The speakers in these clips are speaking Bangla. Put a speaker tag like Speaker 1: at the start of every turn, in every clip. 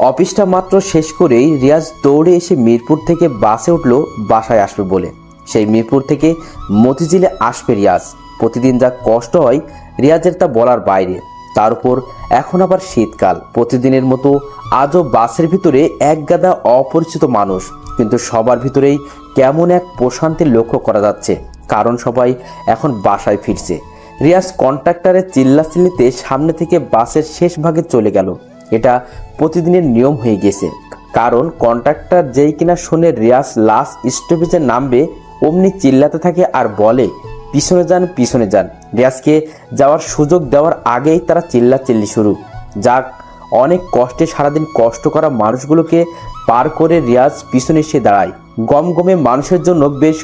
Speaker 1: অফিসটা মাত্র শেষ করেই রিয়াজ দৌড়ে এসে মিরপুর থেকে বাসে উঠলো বাসায় আসবে বলে। সেই মিরপুর থেকে মতিঝিলে আসবে রিয়াজ। প্রতিদিন যা কষ্ট হয় রিয়াজের তা বলার বাইরে। তার উপর এখন আবার শীতকাল। প্রতিদিনের মতো আজও বাসের ভিতরে এক গাদা অপরিচিত মানুষ, কিন্তু সবার ভিতরেই কেমন এক প্রশান্তি লক্ষ্য করা যাচ্ছে, কারণ সবাই এখন বাসায় ফিরছে। রিয়াজ কন্ট্রাক্টরের চিল্লাচিল্লিতে সামনে থেকে বাসের শেষ ভাগে চলে গেল। এটা প্রতিদিনের নিয়ম হয়ে গেছে, কারণ কন্ট্রাক্টর যেই কিনা শুনে রিয়াজ লাস্ট স্টপেজে নামবে অমনি চিল্লাতে থাকে আর বলে, পিছনে যান পিছনে যান। রিয়াজকে যাওয়ার সুযোগ দেওয়ার আগেই তারা চিল্লাচিল্লি শুরু। যাক, অনেক কষ্টে সারাদিন কষ্ট করা মানুষগুলোকে পার করে রিয়াজ পিছনে এসে দাঁড়ায়। গমগমে মানুষের জন্য বেশ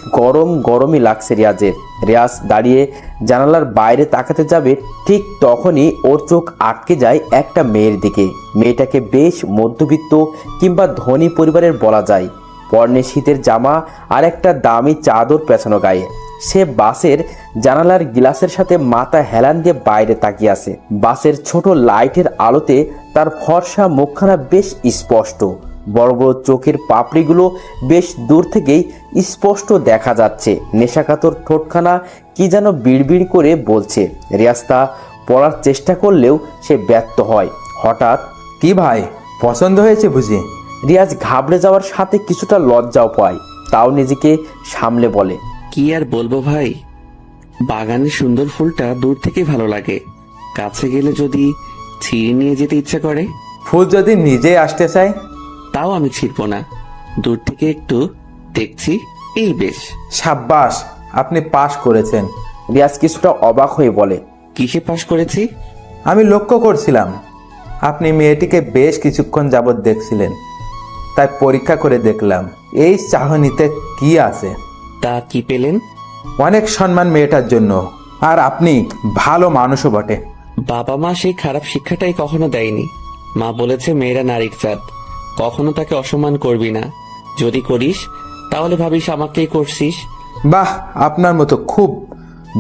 Speaker 1: গরমই লাগছে রিয়াজের। রিয়াজ দাঁড়িয়ে জানালার বাইরে তাকাতে যাবে, ঠিক তখনই ওর চোখ আটকে যায় একটা মেয়ের দিকে। মেয়েটাকে বেশ মধ্যবিত্ত কিংবা ধনী পরিবারের বলা যায়। পরনে শীতের জামা আর একটা দামি চাদর পেছানো গায়ে। সে বাসের জানালার গ্লাসের সাথে মাথা হেলান দিয়ে বাইরে তাকিয়ে আছে। বাসের ছোট লাইটের আলোতে তার ফর্সা মুখখানা বেশ স্পষ্ট। বড় বড় চোখের পাপড়িগুলো বেশ দূর থেকেই স্পষ্ট দেখা যাচ্ছে। নেশাকাতর ঠোঁটখানা কি যেন বিড়বিড় করে বলছে। রিয়াজ তা পড়ার চেষ্টা করলেও সে ব্যর্থ হয়। হঠাৎ,
Speaker 2: কি ভাই, পছন্দ হয়েছে বুঝি?
Speaker 1: রিয়াজ ঘাবড়ে যাওয়ার সাথে কিছুটা লজ্জাও পায়, তাও নিজেকে সামলে বলে,
Speaker 3: কি আর বলবো ভাই, বাগানের সুন্দর ফুলটা দূর থেকে ভালো লাগে, কাছে গেলে যদি ছিঁড়ে নিয়ে যেতে ইচ্ছা করে।
Speaker 2: ফুল যদি নিজে আসতে চায়?
Speaker 3: তাও আমি ছিড়বো না, দূর থেকে একটু দেখছি, এই বেশ।
Speaker 2: সাব্বাস, আপনি পাশ করেছেন।
Speaker 1: রিয়াজ কিছুটা অবাক হয়ে বলে,
Speaker 3: কিসে পাশ করেছি?
Speaker 2: আমি লক্ষ্য করছিলাম আপনি মেয়েটিকে বেশ কিছুক্ষণ যাবৎ দেখছিলেন, তাই পরীক্ষা করে দেখলাম এই চাহনিতে কি আছে।
Speaker 3: তা কি পেলেন?
Speaker 2: অনেক সম্মান মেয়েটার জন্য, আর আপনি ভালো মানুষও বটে।
Speaker 3: বাবা মা সেই খারাপ শিক্ষাটাই কখনো দেয়নি। মা বলেছে মেয়েরা নারীর জাত, কখনো তাকে অসম্মান করবি না, যদি করিস তাহলে ভাবিস আমাকেই করছিস।
Speaker 2: বাহ, আপনার মতো খুব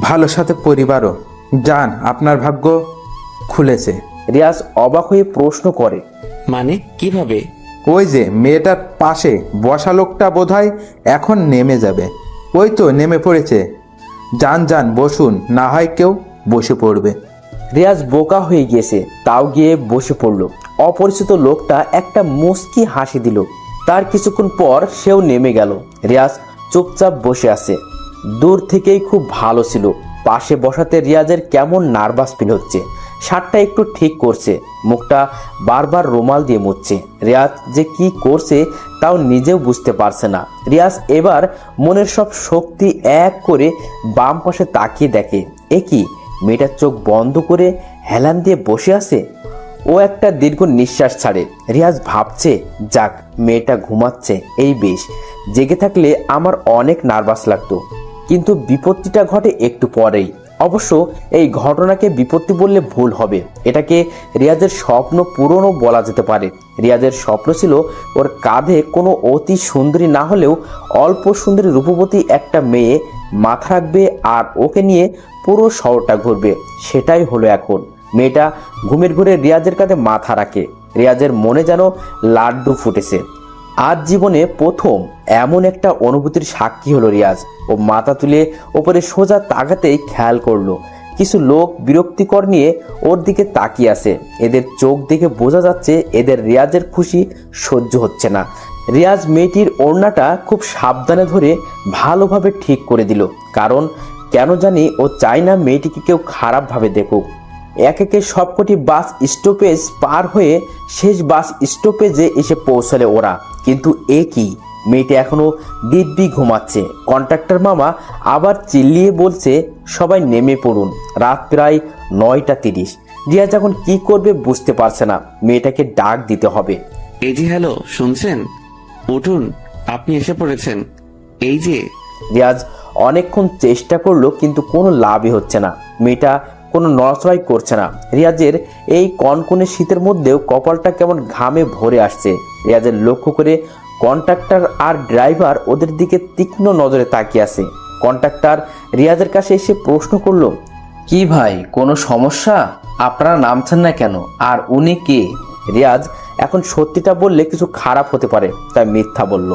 Speaker 2: ভালো সাথে পরিবারও। যান, আপনার ভাগ্য খুলেছে।
Speaker 1: রিয়াজ অবাক হয়ে প্রশ্ন করে,
Speaker 3: মানে কিভাবে?
Speaker 2: ওই যে মেয়েটার পাশে বসা লোকটা বোধহয় এখন নেমে যাবে। ওই তো নেমে পড়েছে। যান যান, বসুন, না হয় কেউ বসে পড়বে।
Speaker 1: রিয়াজ বোকা হয়ে গিয়েছে, তাও গিয়ে বসে পড়ল। অপরিচিত লোকটা একটা মুচকি হাসি দিল। তার কিছুক্ষণ পর সেও নেমে গেল। রিয়াজ চুপচাপ বসে আছে। দূর থেকেই খুব ভালো ছিল। পাশে বসাতে রিয়াজের কেমন নার্ভাস ফিল হচ্ছে। শার্টটা একটু ঠিক করছে, মুখটা বারবার রুমাল দিয়ে মুছছে। রিয়াজ যে কি করছে তাও নিজেও বুঝতে পারছে না। রিয়াজ এবার মনের সব শক্তি এক করে বাম পাশে তাকিয়ে দেখে, এ কি, মেয়েটার চোখ বন্ধ করে হেলান দিয়ে বসে আছে। ও একটা দীর্ঘ নিঃশ্বাস ছাড়ে। রিয়াজ ভাবছে, যাক, মেয়েটা ঘুমাচ্ছে, এই বেশ। জেগে থাকলে আমার অনেক নার্ভাস লাগতো। কিন্তু বিপত্তিটা ঘটে একটু পরেই। অবশ্য এই ঘটনাকে বিপত্তি বললে ভুল হবে, এটাকে রিয়াজের স্বপ্ন পূরণও বলা যেতে পারে। রিয়াজের স্বপ্ন ছিল ওর কাঁধে কোনো অতি সুন্দরী না হলেও অল্প সুন্দরী রূপবতী একটা মেয়ে মাথা রাখবে আর ওকে নিয়ে পুরো শহরটা ঘুরবে। সেটাই হলো এখন। মেয়েটা ঘুমের ঘুরে রিয়াজের কাঁধে মাথা রাখে। রিয়াজের মনে যেন লাড্ডু ফুটেছে। আজ জীবনে প্রথম এমন একটা অনুভূতির সাক্ষী হলো রিয়াজ। ও মাথা তুলে ওপরে সোজা তাকাতেই খেয়াল করলো কিছু লোক বিরক্তিকর নিয়ে ওর দিকে তাকিয়ে আছে। এদের চোখ দেখে বোঝা যাচ্ছে এদের রিয়াজের খুশি সহ্য হচ্ছে না। রিয়াজ মেয়েটির ওড়নাটা খুব সাবধানে ধরে ভালোভাবে ঠিক করে দিল, কারণ কেন জানি ও চায় না মেয়েটিকে কেউ খারাপভাবে দেখুক। এক একে সবকটি বাস স্টপেজ পার হয়ে শেষ বাস স্টপেজে এসে পৌঁছালে ওরা। কিন্তু এ কি, মেয়েটি এখনো দিব্যি ঘুমাচ্ছে। কন্ট্রাক্টর মামা আবার চিল্লিয়ে বলছে, সবাই নেমে পড়ুন। রাত প্রায় 9:30। রিয়াজ এখন কি করবে বুঝতে পারছে না। মেয়েটাকে ডাক দিতে হবে।
Speaker 3: এই যে, হ্যালো, শুনছেন? উঠুন, আপনি এসে পড়েছেন, এই যে।
Speaker 1: রিয়াজ অনেকক্ষণ চেষ্টা করলো, কিন্তু কোনো লাভই হচ্ছে না। মেয়েটা কোনো নড়াচড়াই করছে না। রিয়াজের এই কনকনে শীতের মধ্যেও কপালটা কেমন ঘামে ভরে আসছে। রিয়াজের লক্ষ্য করে কন্ট্রাক্টর আর ড্রাইভার ওদের দিকে তীক্ষ্ণ নজরে তাকিয়ে আছে। কন্ট্রাক্টর রিয়াজের কাছে এসে প্রশ্ন করলো, কি ভাই, কোনো সমস্যা? আপনারা নামছেন না কেন? আর উনি কে? রিয়াজ এখন সত্যিটা বললে কিছু খারাপ হতে পারে, তাই মিথ্যা বলল।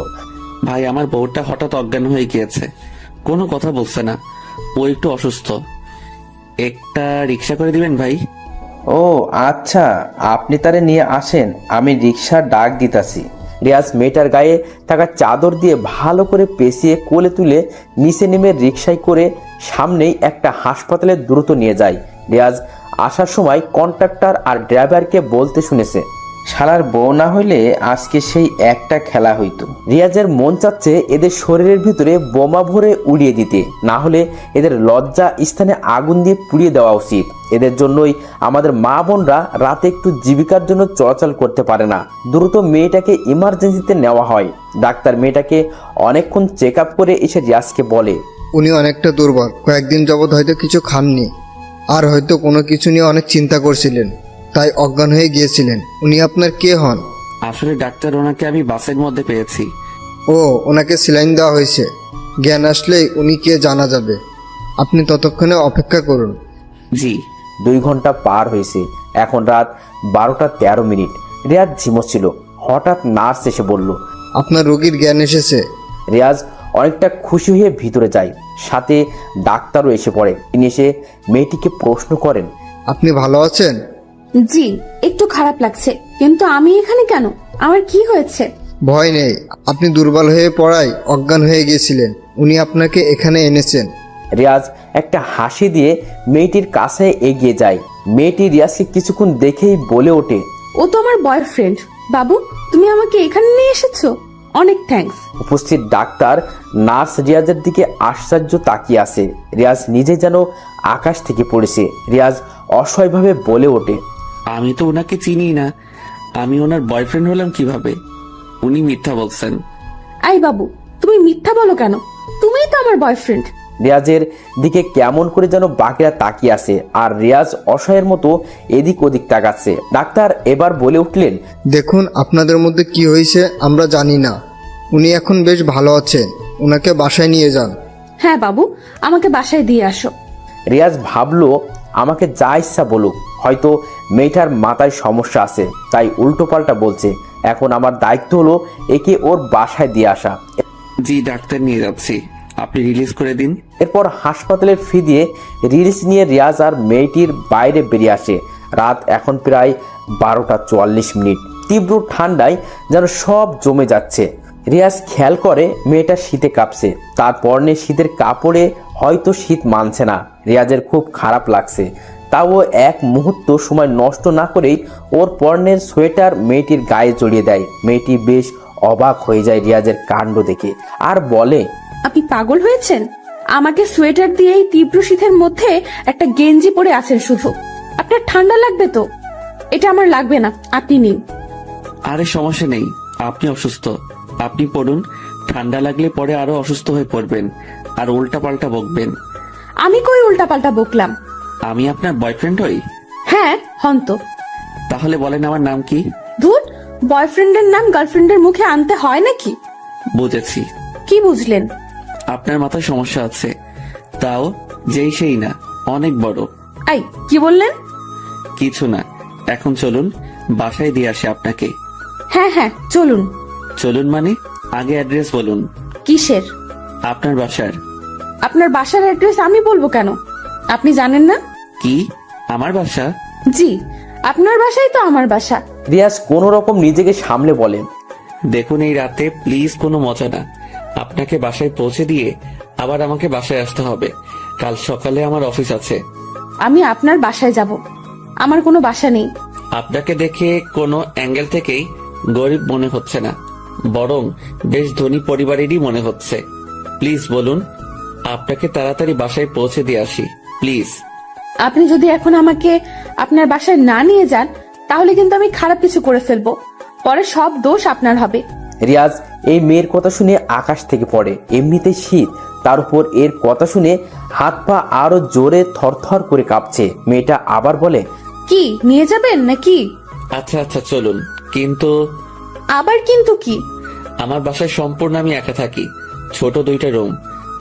Speaker 3: ভাই, আমার বউটা হঠাৎ অজ্ঞান হয়ে গিয়েছে, কোনো কথা বলছে না। ও একটু অসুস্থ। একটা রিক্সা করে দিবেন ভাই?
Speaker 1: ও আচ্ছা, আপনি তারে নিয়ে আসেন, আমি রিক্সার ডাক দিতাছি। রিয়াজ মেয়েটার গায়ে থাকা চাদর দিয়ে ভালো করে পেঁচিয়ে কোলে তুলে নিচে নেমে রিক্সায় করে সামনেই একটা হাসপাতালে দ্রুত নিয়ে যায়। রিয়াজ আসার সময় কন্ট্রাক্টর আর ড্রাইভারকে বলতে শুনেছে, শালার বউ না হইলে আজকে সেই একটা খেলা হইতো। রিয়াজের মন চাচ্ছে এদের শরীরের ভিতরে বোমা ভরে উড়িয়ে দিতে, না হলে এদের লজ্জা স্থানে আগুন দিয়ে পুড়িয়ে দেওয়া উচিত। এদের জন্যই আমাদের মা বোনরা রাতে একটু জীবিকার জন্য চলাচল করতে পারে না। দ্রুত মেয়েটাকে ইমার্জেন্সিতে নেওয়া হয়। ডাক্তার মেয়েটাকে অনেকক্ষণ চেক আপ করে এসে রিয়াজকে বলে,
Speaker 4: উনি অনেকটা দুর্বল, কয়েকদিন যাবৎ হয়তো কিছু খাননি, আর হয়তো কোনো কিছু নিয়ে অনেক চিন্তা করছিলেন, তাই অজ্ঞান হয়ে গিয়েছিলেন। উনি আপনার কে হন?
Speaker 3: আসলে ডাক্তার, ওনাকে আমি বাসের মধ্যে পেয়েছি।
Speaker 4: ও, ওনাকে স্যালাইন দেওয়া হয়েছে। জ্ঞান আসলেই উনি কে জানা যাবে। আপনি ততক্ষণে অপেক্ষা করুন।
Speaker 3: জি।
Speaker 1: 2 ঘন্টা পার হয়েছে, এখন রাত 12:13। রিয়াজ ঝিমোচ্ছিল। হঠাৎ নার্স এসে বলল,
Speaker 4: আপনার রোগীর জ্ঞান এসেছে।
Speaker 1: রিয়াজ অনেকটা খুশি হয়ে ভিতরে যায়। সাথে ডাক্তারও এসে পড়ে। তিনি এসে মেয়েটিকে প্রশ্ন করেন,
Speaker 4: আপনি ভালো আছেন?
Speaker 5: জি, একটু খারাপ লাগছে, কিন্তু আমি এখানে কেন? আমার কি হয়েছে?
Speaker 4: ভয় নেই, আপনি দুর্বল হয়ে পড়ায় অজ্ঞান হয়ে গিয়েছিলেন। উনি আপনাকে এখানে এনেছেন।
Speaker 1: রিয়াজ একটা হাসি দিয়ে মেয়েটির কাছে এগিয়ে যায়। মেয়েটি রিয়াজকে কিছুক্ষণ দেখেই বলে ওঠে,
Speaker 5: ও তো আমার বয়ফ্রেন্ড। বাবু, তুমি আমাকে এখানে নিয়ে এসেছো, অনেক থ্যাঙ্কস।
Speaker 1: উপস্থিত ডাক্তার নার্স রিয়াজের দিকে আশ্চর্য তাকিয়ে আছে। রিয়াজ নিজে যেন আকাশ থেকে পড়েছে। রিয়াজ অসহায়ভাবে বলে ওঠে,
Speaker 3: আমি তো ওনাকে চিনি না, আমি ওনার বয়ফ্রেন্ড হলাম কিভাবে? উনি মিথ্যা বলছেন।
Speaker 5: আই বাবু, তুমি মিথ্যা বলো কেন? তুমিই তো আমার বয়ফ্রেন্ড।
Speaker 1: রিয়াজের দিকে কেমন করে যেন বাকিরা তাকিয়ে আছে, আর রিয়াজ অসহায়ের মতো এদিক ওদিক তাকাচ্ছে। ডাক্তার এবার বলে উঠলেন,
Speaker 4: দেখুন, আপনাদের মধ্যে কি হয়েছে আমরা জানি না। উনি এখন বেশ ভালো আছেন, ওনাকে বাসায় নিয়ে যান।
Speaker 5: হ্যাঁ বাবু, আমাকে বাসায় দিয়ে আসো।
Speaker 1: রিয়াজ ভাবলো আমাকে যা ইচ্ছা বলুক, হয়তো মেয়েটার মাথায় সমস্যা আছে তাই উল্টোপাল্টা বলছে। এখন আমার দায়িত্ব হলো একে ওর বাসায় দিয়ে আসা।
Speaker 3: জি ডাক্তার, নিয়ে যাচ্ছি, আপনি রিলিজ করে দিন।
Speaker 1: এরপর হাসপাতালের ফি দিয়ে রিলিজ নিয়ে রিয়াজ আর মেয়েটির বাইরে বেরিয়ে আসে। রাত এখন প্রায় 12:44। তীব্র ঠান্ডায় যেন সব জমে যাচ্ছে। রিয়াজ খেয়াল করে মেয়েটা শীতে কাঁপছে। তার পরনে শীতের কাপড়ে হয়তো শীত মানছে না। রিয়াজের খুব খারাপ লাগছে, তাও এক মুহূর্ত সময় নষ্ট না করেই ওর পরনের সোয়েটার মেয়েটির গায়ে জড়িয়ে দেয়। মেয়েটি বেশ অবাক হয়ে যায় রিয়াজের কাণ্ড দেখে, আর বলে,
Speaker 5: আপনি পাগল হয়েছেন? আমাকে সোয়েটার দিয়ে এই তীব্র শীতের মধ্যে একটা গেঞ্জি পরে আছেন শুধু। আপনার ঠান্ডা লাগবে তো? এটা আমার লাগবে না, আপনি নিন।
Speaker 3: আরে সমস্যা নেই, আপনি অসুস্থ, আপনি পড়ুন। ঠান্ডা লাগলে পরে আরো অসুস্থ হয়ে পড়বেন আর উল্টা পাল্টা বকবেন।
Speaker 5: আমি কই উল্টাপাল্টা বকলাম?
Speaker 3: আমি আপনার বয়ফ্রেন্ড হই?
Speaker 5: হ্যাঁ, হন তো।
Speaker 3: তাহলে বলেন আমার নাম কি?
Speaker 5: ধুর, বয়ফ্রেন্ডের নাম গার্লফ্রেন্ডের মুখে আনতে হয় নাকি?
Speaker 3: বুঝেছি,
Speaker 5: কি বুঝলেন?
Speaker 3: আপনার মাথায় সমস্যা আছে, তাও যেই সেই না, অনেক বড়।
Speaker 5: আই, কি বললেন?
Speaker 3: কিছু না, এখন চলুন বাসায় দিয়ে আসে আপনাকে।
Speaker 5: হ্যাঁ হ্যাঁ, চলুন।
Speaker 3: চলুন মানে আগে অ্যাড্রেস বলুন।
Speaker 5: কিসের?
Speaker 3: আপনার বাসার।
Speaker 5: আপনার বাসার অ্যাড্রেস আমি বলবো কেন? আপনি জানেন না?
Speaker 3: কি, আমার বাসা?
Speaker 5: জি, আপনার বাসাই তো আমার বাসা।
Speaker 1: রিয়াজ কোনো রকম নিজেকে সামলে বলে,
Speaker 3: দেখুন, এই রাতে প্লিজ কোনো মজা না। আপনাকে বাসায় পৌঁছে দিয়ে আবার আমাকে বাসায় আসতে হবে। কাল সকালে আমার অফিস আছে।
Speaker 5: আমি আপনার বাসায় যাব, আমার কোনো বাসা নেই।
Speaker 3: আপনাকে দেখে কোনো অ্যাঙ্গেল থেকেই গরিব মনে হচ্ছে না, বরং বেশ ধনী পরিবারেরই মনে হচ্ছে। প্লিজ বলুন, আপনাকে তাড়াতাড়ি বাসায় পৌঁছে দিয়ে আসি, প্লিজ।
Speaker 5: আপনি যদি এখন আমাকে আপনার বাসায় না নিয়ে যান, তাহলে কিন্তু আমি খারাপ কিছু করে ফেলবো। পরে সব দোষ আপনার হবে।
Speaker 1: রিয়াজ এই মেয়ের কথা শুনে আকাশ থেকে পড়ে। এমনিতেই শীত, তার উপর এর কথা শুনে হাত পা আরো জোরে থরথর করে কাঁপছে। মেয়েটা আবার বলে,
Speaker 5: কি নিয়ে যাবেন নাকি?
Speaker 3: আচ্ছা আচ্ছা চলুন, কিন্তু
Speaker 5: আবার কিন্তু কি?
Speaker 3: আমার বাসায় সম্পূর্ণ আমি একা থাকি, ছোট 2টা রুম।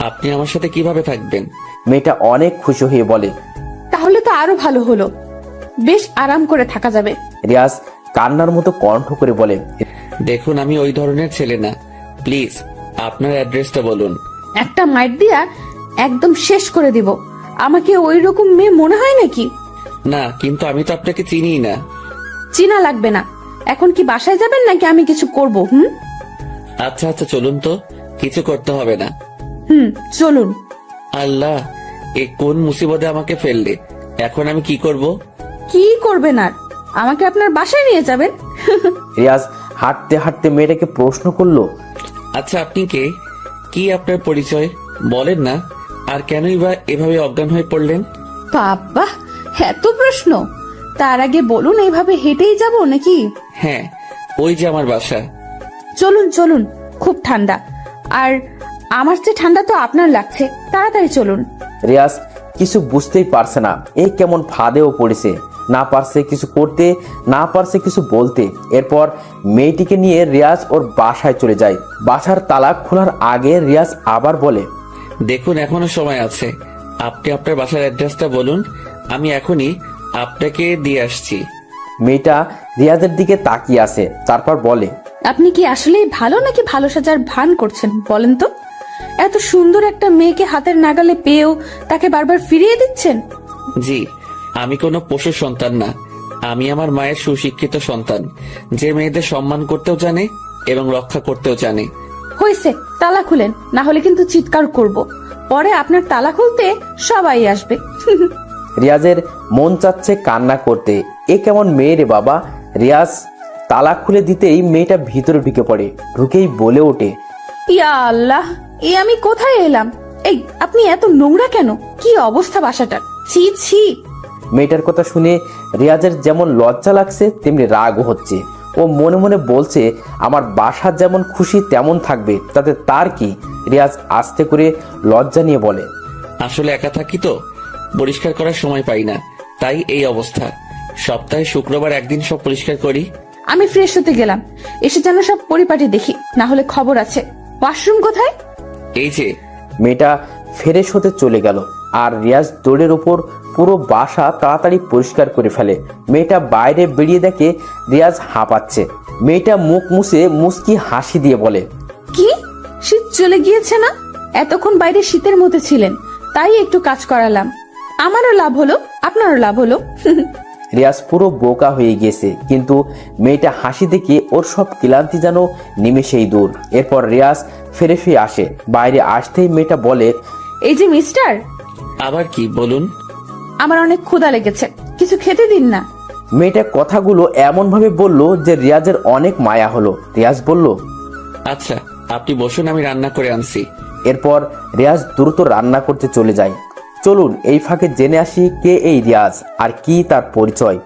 Speaker 3: আপনি আমার সাথে কিভাবে থাকবেন?
Speaker 1: মেয়েটা অনেক খুশি হয়ে বলে,
Speaker 5: তাহলে তো আরো ভালো হলো, বেশ আরাম করে থাকা যাবে।
Speaker 1: রিয়াজ কান্নার মতো কণ্ঠ করে বলে,
Speaker 3: দেখুন আমি ওই ধরনের ছেলে না, প্লিজ আপনার অ্যাড্রেসটা বলুন।
Speaker 5: একটা মাইট দিয়া একদম শেষ করে দিব। আমাকে ওই রকম মেয়ে মনে হয় নাকি?
Speaker 3: না, কিন্তু আমি তো আপনাকে চিনিই না।
Speaker 5: চিনা লাগবে না। এখন কি বাসায় যাবেন নাকি আমি কিছু করব?
Speaker 3: আচ্ছা আচ্ছা চলুন তো, কিছু করতে হবে না।
Speaker 5: চলুন।
Speaker 3: আল্লাহ, এ কোন মুসিবতে আমাকে ফেললে, এখন আমি কি করব?
Speaker 5: কি করবেন আর? আমাকে আপনার বাসায় নিয়ে যাবেন?
Speaker 1: রিয়াজ হাঁটতে হাঁটতে মেয়েটাকে প্রশ্ন করলো,
Speaker 3: আচ্ছা আপনি কে, কি আপনার পরিচয় বলেন না, আর কেনই বা এভাবে অজ্ঞান হয়ে পড়লেন?
Speaker 5: বাবা, এত প্রশ্ন! তার আগে বলুন, এইভাবে হেঁটেই যাব নাকি?
Speaker 3: হ্যাঁ, ওই যে আমার বাসা।
Speaker 5: চলুন চলুন, খুব ঠান্ডা, আর আমার চেয়ে ঠান্ডা তো আপনার লাগছে। তাড়াতাড়ি চলুন।
Speaker 1: রিয়াজ কিছু বুঝতেই পারছে না, এই কেমন ফাঁদেও পড়েছে। না পারছে কিছু করতে, না পারছে কিছু বলতে। এরপর মেয়েটিকে নিয়ে রিয়াজ ওর বাসায় চলে যায়। বাসার তালা খোলার আগে রিয়াজ আবার বলে,
Speaker 3: দেখুন এখনো সময় আছে, আপনি আপনার বাসার অ্যাড্রেসটা বলুন, আমি এখনই আপনাকে দিয়ে আসছি।
Speaker 1: মেয়েটা রিয়াজের দিকে তাকিয়ে আছে, তারপর বলে,
Speaker 5: আপনি কি আসলেই ভালো নাকি ভালো সাজার ভান করছেন বলেন তো? এত সুন্দর একটা মেয়েকে হাতের নাগালে পেয়েও তাকে বারবার ফিরিয়ে দিচ্ছেন।
Speaker 3: জি, আমি কোনো পশু সন্তান না, আমি আমার মায়ের সুশিক্ষিত সন্তান, যে মেয়েদের সম্মান করতেও জানে এবং রক্ষা করতেও জানে।
Speaker 5: হয়েছে, তালা খুলেন, না হলে কিন্তু চিৎকার করব। পরে আপনার তালা খুলতে সবাই আসবে।
Speaker 1: রিয়াজের মন চাচ্ছে কান্না করতে। এ কেমন মেয়ে রে বাবা! রিয়াজ তালা খুলে দিতেই মেয়েটা ভিতরে ঢুকে পড়ে। ঢুকেই বলে ওঠে,
Speaker 5: ইয়া আল্লাহ, আমি কোথায় এলাম? এই আপনি এত নোংরা কেন? কি অবস্থা বাসাটার! ছি ছি।
Speaker 1: মেয়েটার কথা শুনে রিয়াজের যেমন লজ্জা লাগছে তেমনি রাগও হচ্ছে। ও মনে মনে বলছে, আমার বাসা যেমন খুশি তেমন থাকবে, তাতে তার কি? রিয়াজ আস্তে করে লজ্জা নিয়ে বলে,
Speaker 3: আসলে একা থাকি তো, পরিষ্কার করার সময় পাই না, তাই এই অবস্থা। সপ্তাহে শুক্রবার একদিন সব পরিষ্কার করি।
Speaker 5: আমি ফ্রেশ হতে গেলাম, এসে যেন সব পরিপাটি দেখি, না হলে খবর আছে। ওয়াশরুম কোথায়?
Speaker 3: এই যে।
Speaker 1: মেয়েটা ফ্রেশ হতে চলে গেল আর রিয়াজ দৌড়ের উপর পুরো বাসা তাড়াতাড়ি পরিষ্কার করে ফেলে। মেয়েটা বাইরে বেরিয়ে দেখে রিয়াজ হাঁপাচ্ছে। মেয়েটা মুখ মুছে মুচকি হাসি দিয়ে বলে,
Speaker 5: কি শীত চলে গিয়েছে না? এতক্ষণ বাইরে শীতের মধ্যে ছিলেন, তাই একটু কাজ করালাম। আমারও লাভ হলো, আপনারও লাভ হলো।
Speaker 1: রিয়াজ পুরো বোকা হয়ে গিয়েছে, কিন্তু মেয়েটা হাসি দেখে ওর সব ক্লান্তি যেন নিমেষেই দূর। এরপর রিয়াজ ফিরে আসে। বাইরে আসতেই মেয়েটা বলে,
Speaker 5: এই যে মিস্টার,
Speaker 3: আবার কি বলুন?
Speaker 5: আমার অনেক ক্ষুধা লেগেছে, কিছু খেতে দিন না।
Speaker 1: মেয়েটা কথাগুলো এমন ভাবে বলল যে রিয়াজের অনেক মায়া হলো। রিয়াজ বলল,
Speaker 3: আচ্ছা আপনি বসুন, আমি রান্না করে আনছি।
Speaker 1: এরপর রিয়াজ দ্রুত রান্না করতে চলে যায়। চলুন এই ফাঁকে জেনে আসি কে এই রিয়াজ আর কি তার পরিচয়।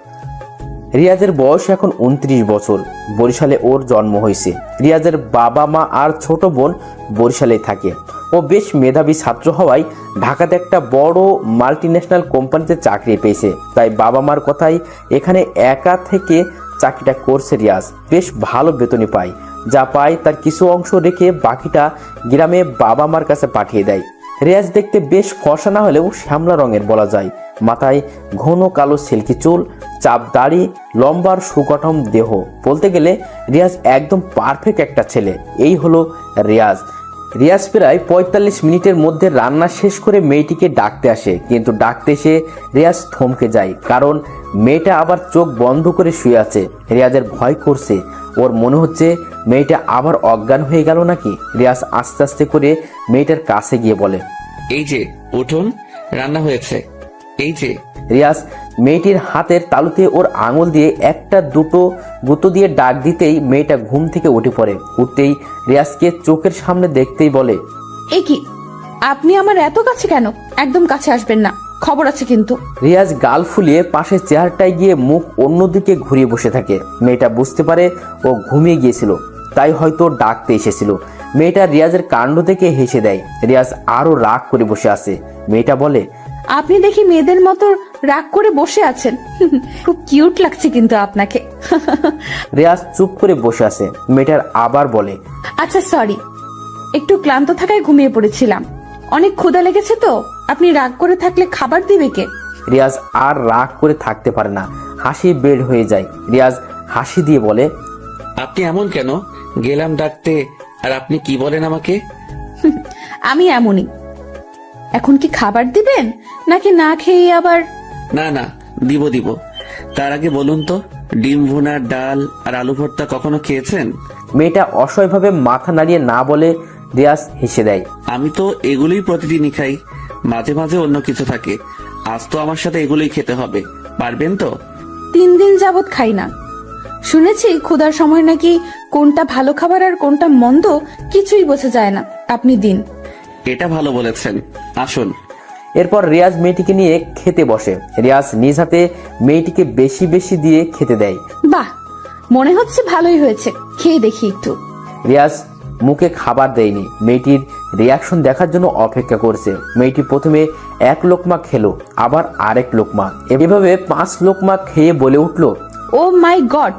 Speaker 1: রিয়াজের বয়স এখন 29 বছর। বরিশালে ওর জন্ম হয়েছে। রিয়াজের বাবা মা আর ছোট বোন বরিশালেই থাকে। ও বেশ মেধাবী ছাত্র হওয়ায় ঢাকাতে একটা বড় মাল্টিন্যাশনাল কোম্পানিতে চাকরি পেয়েছে। তাই বাবা মার কথাই এখানে একা থেকে চাকরিটা করছে রিয়াজ। বেশ ভালো বেতনই পায়। যা পায় তার কিছু অংশ রেখে বাকিটা গ্রামে বাবা মার কাছে পাঠিয়ে দেয়। রিয়াজ দেখতে বেশ ফর্সা না হলেও শ্যামলা রঙের বলা যায়। মাথায় ঘন কালো সিল্কি চুল, চাপ দাড়ি, লম্বার সুগঠন দেহ। বলতে গেলে রিয়াজ একদম পারফেক্ট একটা ছেলে। এই হলো রিয়াজ। রিয়াজ প্রায় 45 মিনিটের মধ্যে রান্না শেষ করে মেয়েটিকে ডাকতে আসে, কিন্তু ডাকতে এসে রিয়াজ থমকে যায়, কারণ মেয়েটা আবার চোখ বন্ধ করে শুয়ে আছে। রিয়াজের ভয় করছে, ওর মনে হচ্ছে মেয়েটা আবার অজ্ঞান হয়ে গেল নাকি। রিয়াজ আস্তে আস্তে করে মেয়েটার কাছে গিয়ে বলে,
Speaker 3: এই যে উঠুন, রান্না হয়েছে। এই যে।
Speaker 1: রিয়াজ মেয়েটির হাতের তালুতে ওর আঙুল দিয়ে একটা দুটো গুঁতো দিয়ে ডাক দিতেই মেয়েটা ঘুম থেকে উঠে পড়ে। উঠতেই রিয়াজকে চোখের সামনে দেখতেই বলে,
Speaker 5: এ কি, আপনি আমার এত কাছে কেন? একদম কাছে আসবেন না, খবর আছে কিন্তু।
Speaker 1: রিয়াজ গাল ফুলিয়ে পাশের চেয়ারটায় গিয়ে মুখ অন্যদিকে ঘুরিয়ে বসে থাকে। মেয়েটা বুঝতে পারে ও ঘুমিয়ে গিয়েছিল, তাই হয়তো ডাকতে এসেছিল। মেয়েটা রিয়াজের কাণ্ড থেকে হেসে দেয়। রিয়াজ আরো রাগ করে বসে আছে। মেয়েটা বলে,
Speaker 5: আপনি দেখি মেয়েদের মতো রাগ করে বসে আছেন। খুব কিউট লাগছে কিন্তু আপনাকে।
Speaker 1: রিয়াজ চুপ করে বসে আছে। মেয়েটার আবার বলে,
Speaker 5: আচ্ছা সরি, একটু ক্লান্ত থাকায় ঘুমিয়ে পড়েছিলাম। অনেক ক্ষুধা লেগেছে তো, আপনি রাগ করে থাকলে খাবার দিবে কে?
Speaker 1: রিয়াজ আর রাগ করে থাকতে পারে না, হাসি বের হয়ে যায়। রিয়াজ হাসি দিয়ে বলে,
Speaker 3: আপনি এমন কেন? গেলাম ডাকতে আর আপনি কি বলেন আমাকে?
Speaker 5: আমি এমনই। এখন কি খাবার দিবেন নাকি না খেয়ে আবার?
Speaker 3: না না, দিব। তার আগে বলুন তো, ডিম ভুনা, ডাল আর আলু ভর্তা কখনো খেয়েছেন?
Speaker 1: মেয়েটা অসহায়ভাবে মাথা নাড়িয়ে না বলে রিয়াজ হেসে দেয়।
Speaker 3: আমি তো এগুলোই প্রতিদিনই খাই, মাঝে মাঝে অন্য কিছু থাকে। আজ তো আমার সাথে এগুলোই খেতে হবে, পারবেন তো?
Speaker 5: 3 দিন যাবত খাই না। শুনেছি ক্ষুধার সময় নাকি কোনটা ভালো খাবার আর কোনটা মন্দ কিছুই বোঝা যায় না। আপনি দিন।
Speaker 3: এটা ভালো বলেছেন, আসুন।
Speaker 1: এরপর রিয়াজ মেয়েটিকে নিয়ে খেতে বসে। রিয়াজ নিজ হাতে মেয়েটিকে বেশি বেশি দিয়ে খেতে দেয়।
Speaker 5: বাহ, মনে হচ্ছে ভালোই হয়েছে, খেয়ে দেখি একটু।
Speaker 1: রিয়াজ মুখে খাবার দেয়নি, মেয়েটির রিয়াকশন দেখার জন্য অপেক্ষা করছে। মেয়েটি প্রথমে 1 লোকমা খেলো, আবার আরেক লোকমা, এভাবে 5 লোকমা খেয়ে বলে উঠল,
Speaker 5: ও মাই গড,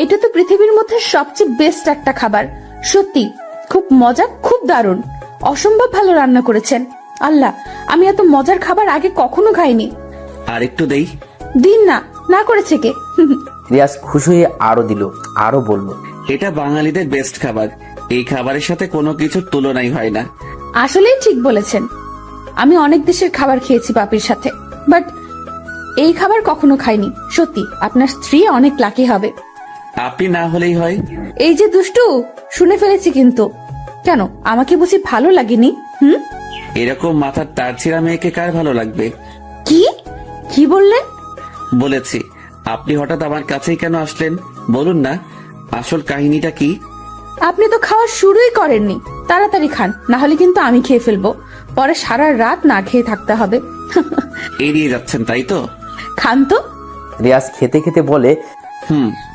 Speaker 5: এটা তো পৃথিবীর মধ্যে সবচেয়ে বেস্ট একটা খাবার। সত্যি খুব মজা, খুব দারুণ, অসম্ভব ভালো রান্না করেছেন। আল্লাহ, আমি এত মজার খাবার আগে কখনো খাইনি।
Speaker 3: আর একটু দেই?
Speaker 5: দিন না, না করেছে কে?
Speaker 1: রিয়াজ খুশি হয়ে আরো দিল, আরো বলল,
Speaker 3: এটা বাঙালিদের বেস্ট খাবার, এই খাবারের সাথে কোনো কিছুর তুলনাই হয় না।
Speaker 5: আসলেই ঠিক বলেছেন। আমি অনেক দেশের খাবার খেয়েছি বাপির সাথে, বাট এই খাবার কখনো খাইনি। সত্যি আপনার স্ত্রী অনেক লাকি হবে।
Speaker 3: আপনি না হলেই হয়।
Speaker 5: এই যে দুষ্টু, শুনে ফেলেছি কিন্তু। কেন, আমাকে বুঝি ভালো লাগেনি?
Speaker 3: এরকম মাথার তার ছিঁড়া মেয়েকে কার ভালো লাগবে?
Speaker 5: কি কি বললেন?
Speaker 3: বলেছি, আপনি হঠাৎ আমার কাছেই কেন আসলেন বলুন না, আসল কাহিনীটা কি?
Speaker 5: আপনি তো খাওয়া শুরুই করেননি। তাড়াতাড়ি খান, না হলে কিন্তু আমি খেয়ে ফেলবো। পরে সারা রাত না খেয়ে থাকতে হবে।
Speaker 3: এড়িয়ে যাচ্ছেন তাই তো?
Speaker 5: খান তো।
Speaker 1: রিয়াজ খেতে খেতে বলে,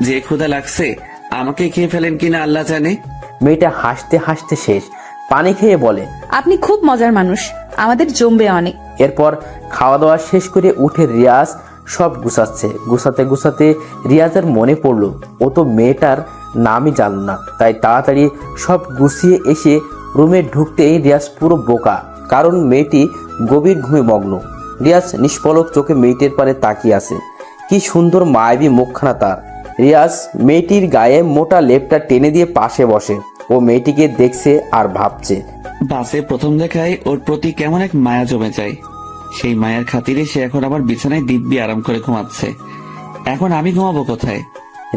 Speaker 3: যে ক্ষুধা লাগছে আমাকে খেয়ে ফেলেন কিনা আল্লাহ জানে।
Speaker 1: মেয়েটা হাসতে হাসতে শেষ, পানি খেয়ে বলে,
Speaker 5: আপনি খুব মজার মানুষ, আমাদের জমবে অনেক।
Speaker 1: এরপর খাওয়া দাওয়া শেষ করে উঠে রিয়াজ সব গুছাচ্ছে। গুছাতে গুছাতে রিয়াজের মনে পড়লো ও তো মেয়েটার নামই জানল না। তাই তাড়াতাড়ি সব গুছিয়ে এসে রুমে ঢুকতেই রিয়াজ পুরো বোকা, কারণ মেয়েটি গভীর ঘুমে মগ্ন। রিয়াজ নিষ্পলক চোখে মেয়েটির পারে তাকিয়ে আছে। কি সুন্দর মায়াবী মুখখানা তার। রিয়াজ মেয়েটির গায়ে মোটা লেপটা টেনে দিয়ে পাশে বসে। ও মেয়েটিকে দেখছে আর ভাবছে,
Speaker 3: বাসে প্রথম দেখায় ওর প্রতি কেমন এক মায়া জমে যায়। সেই মায়ার খাতিরে সে এখন আবার বিছানায় দিব্যি আরাম করে ঘুমাচ্ছে। এখন আমি ঘুমাবো কোথায়?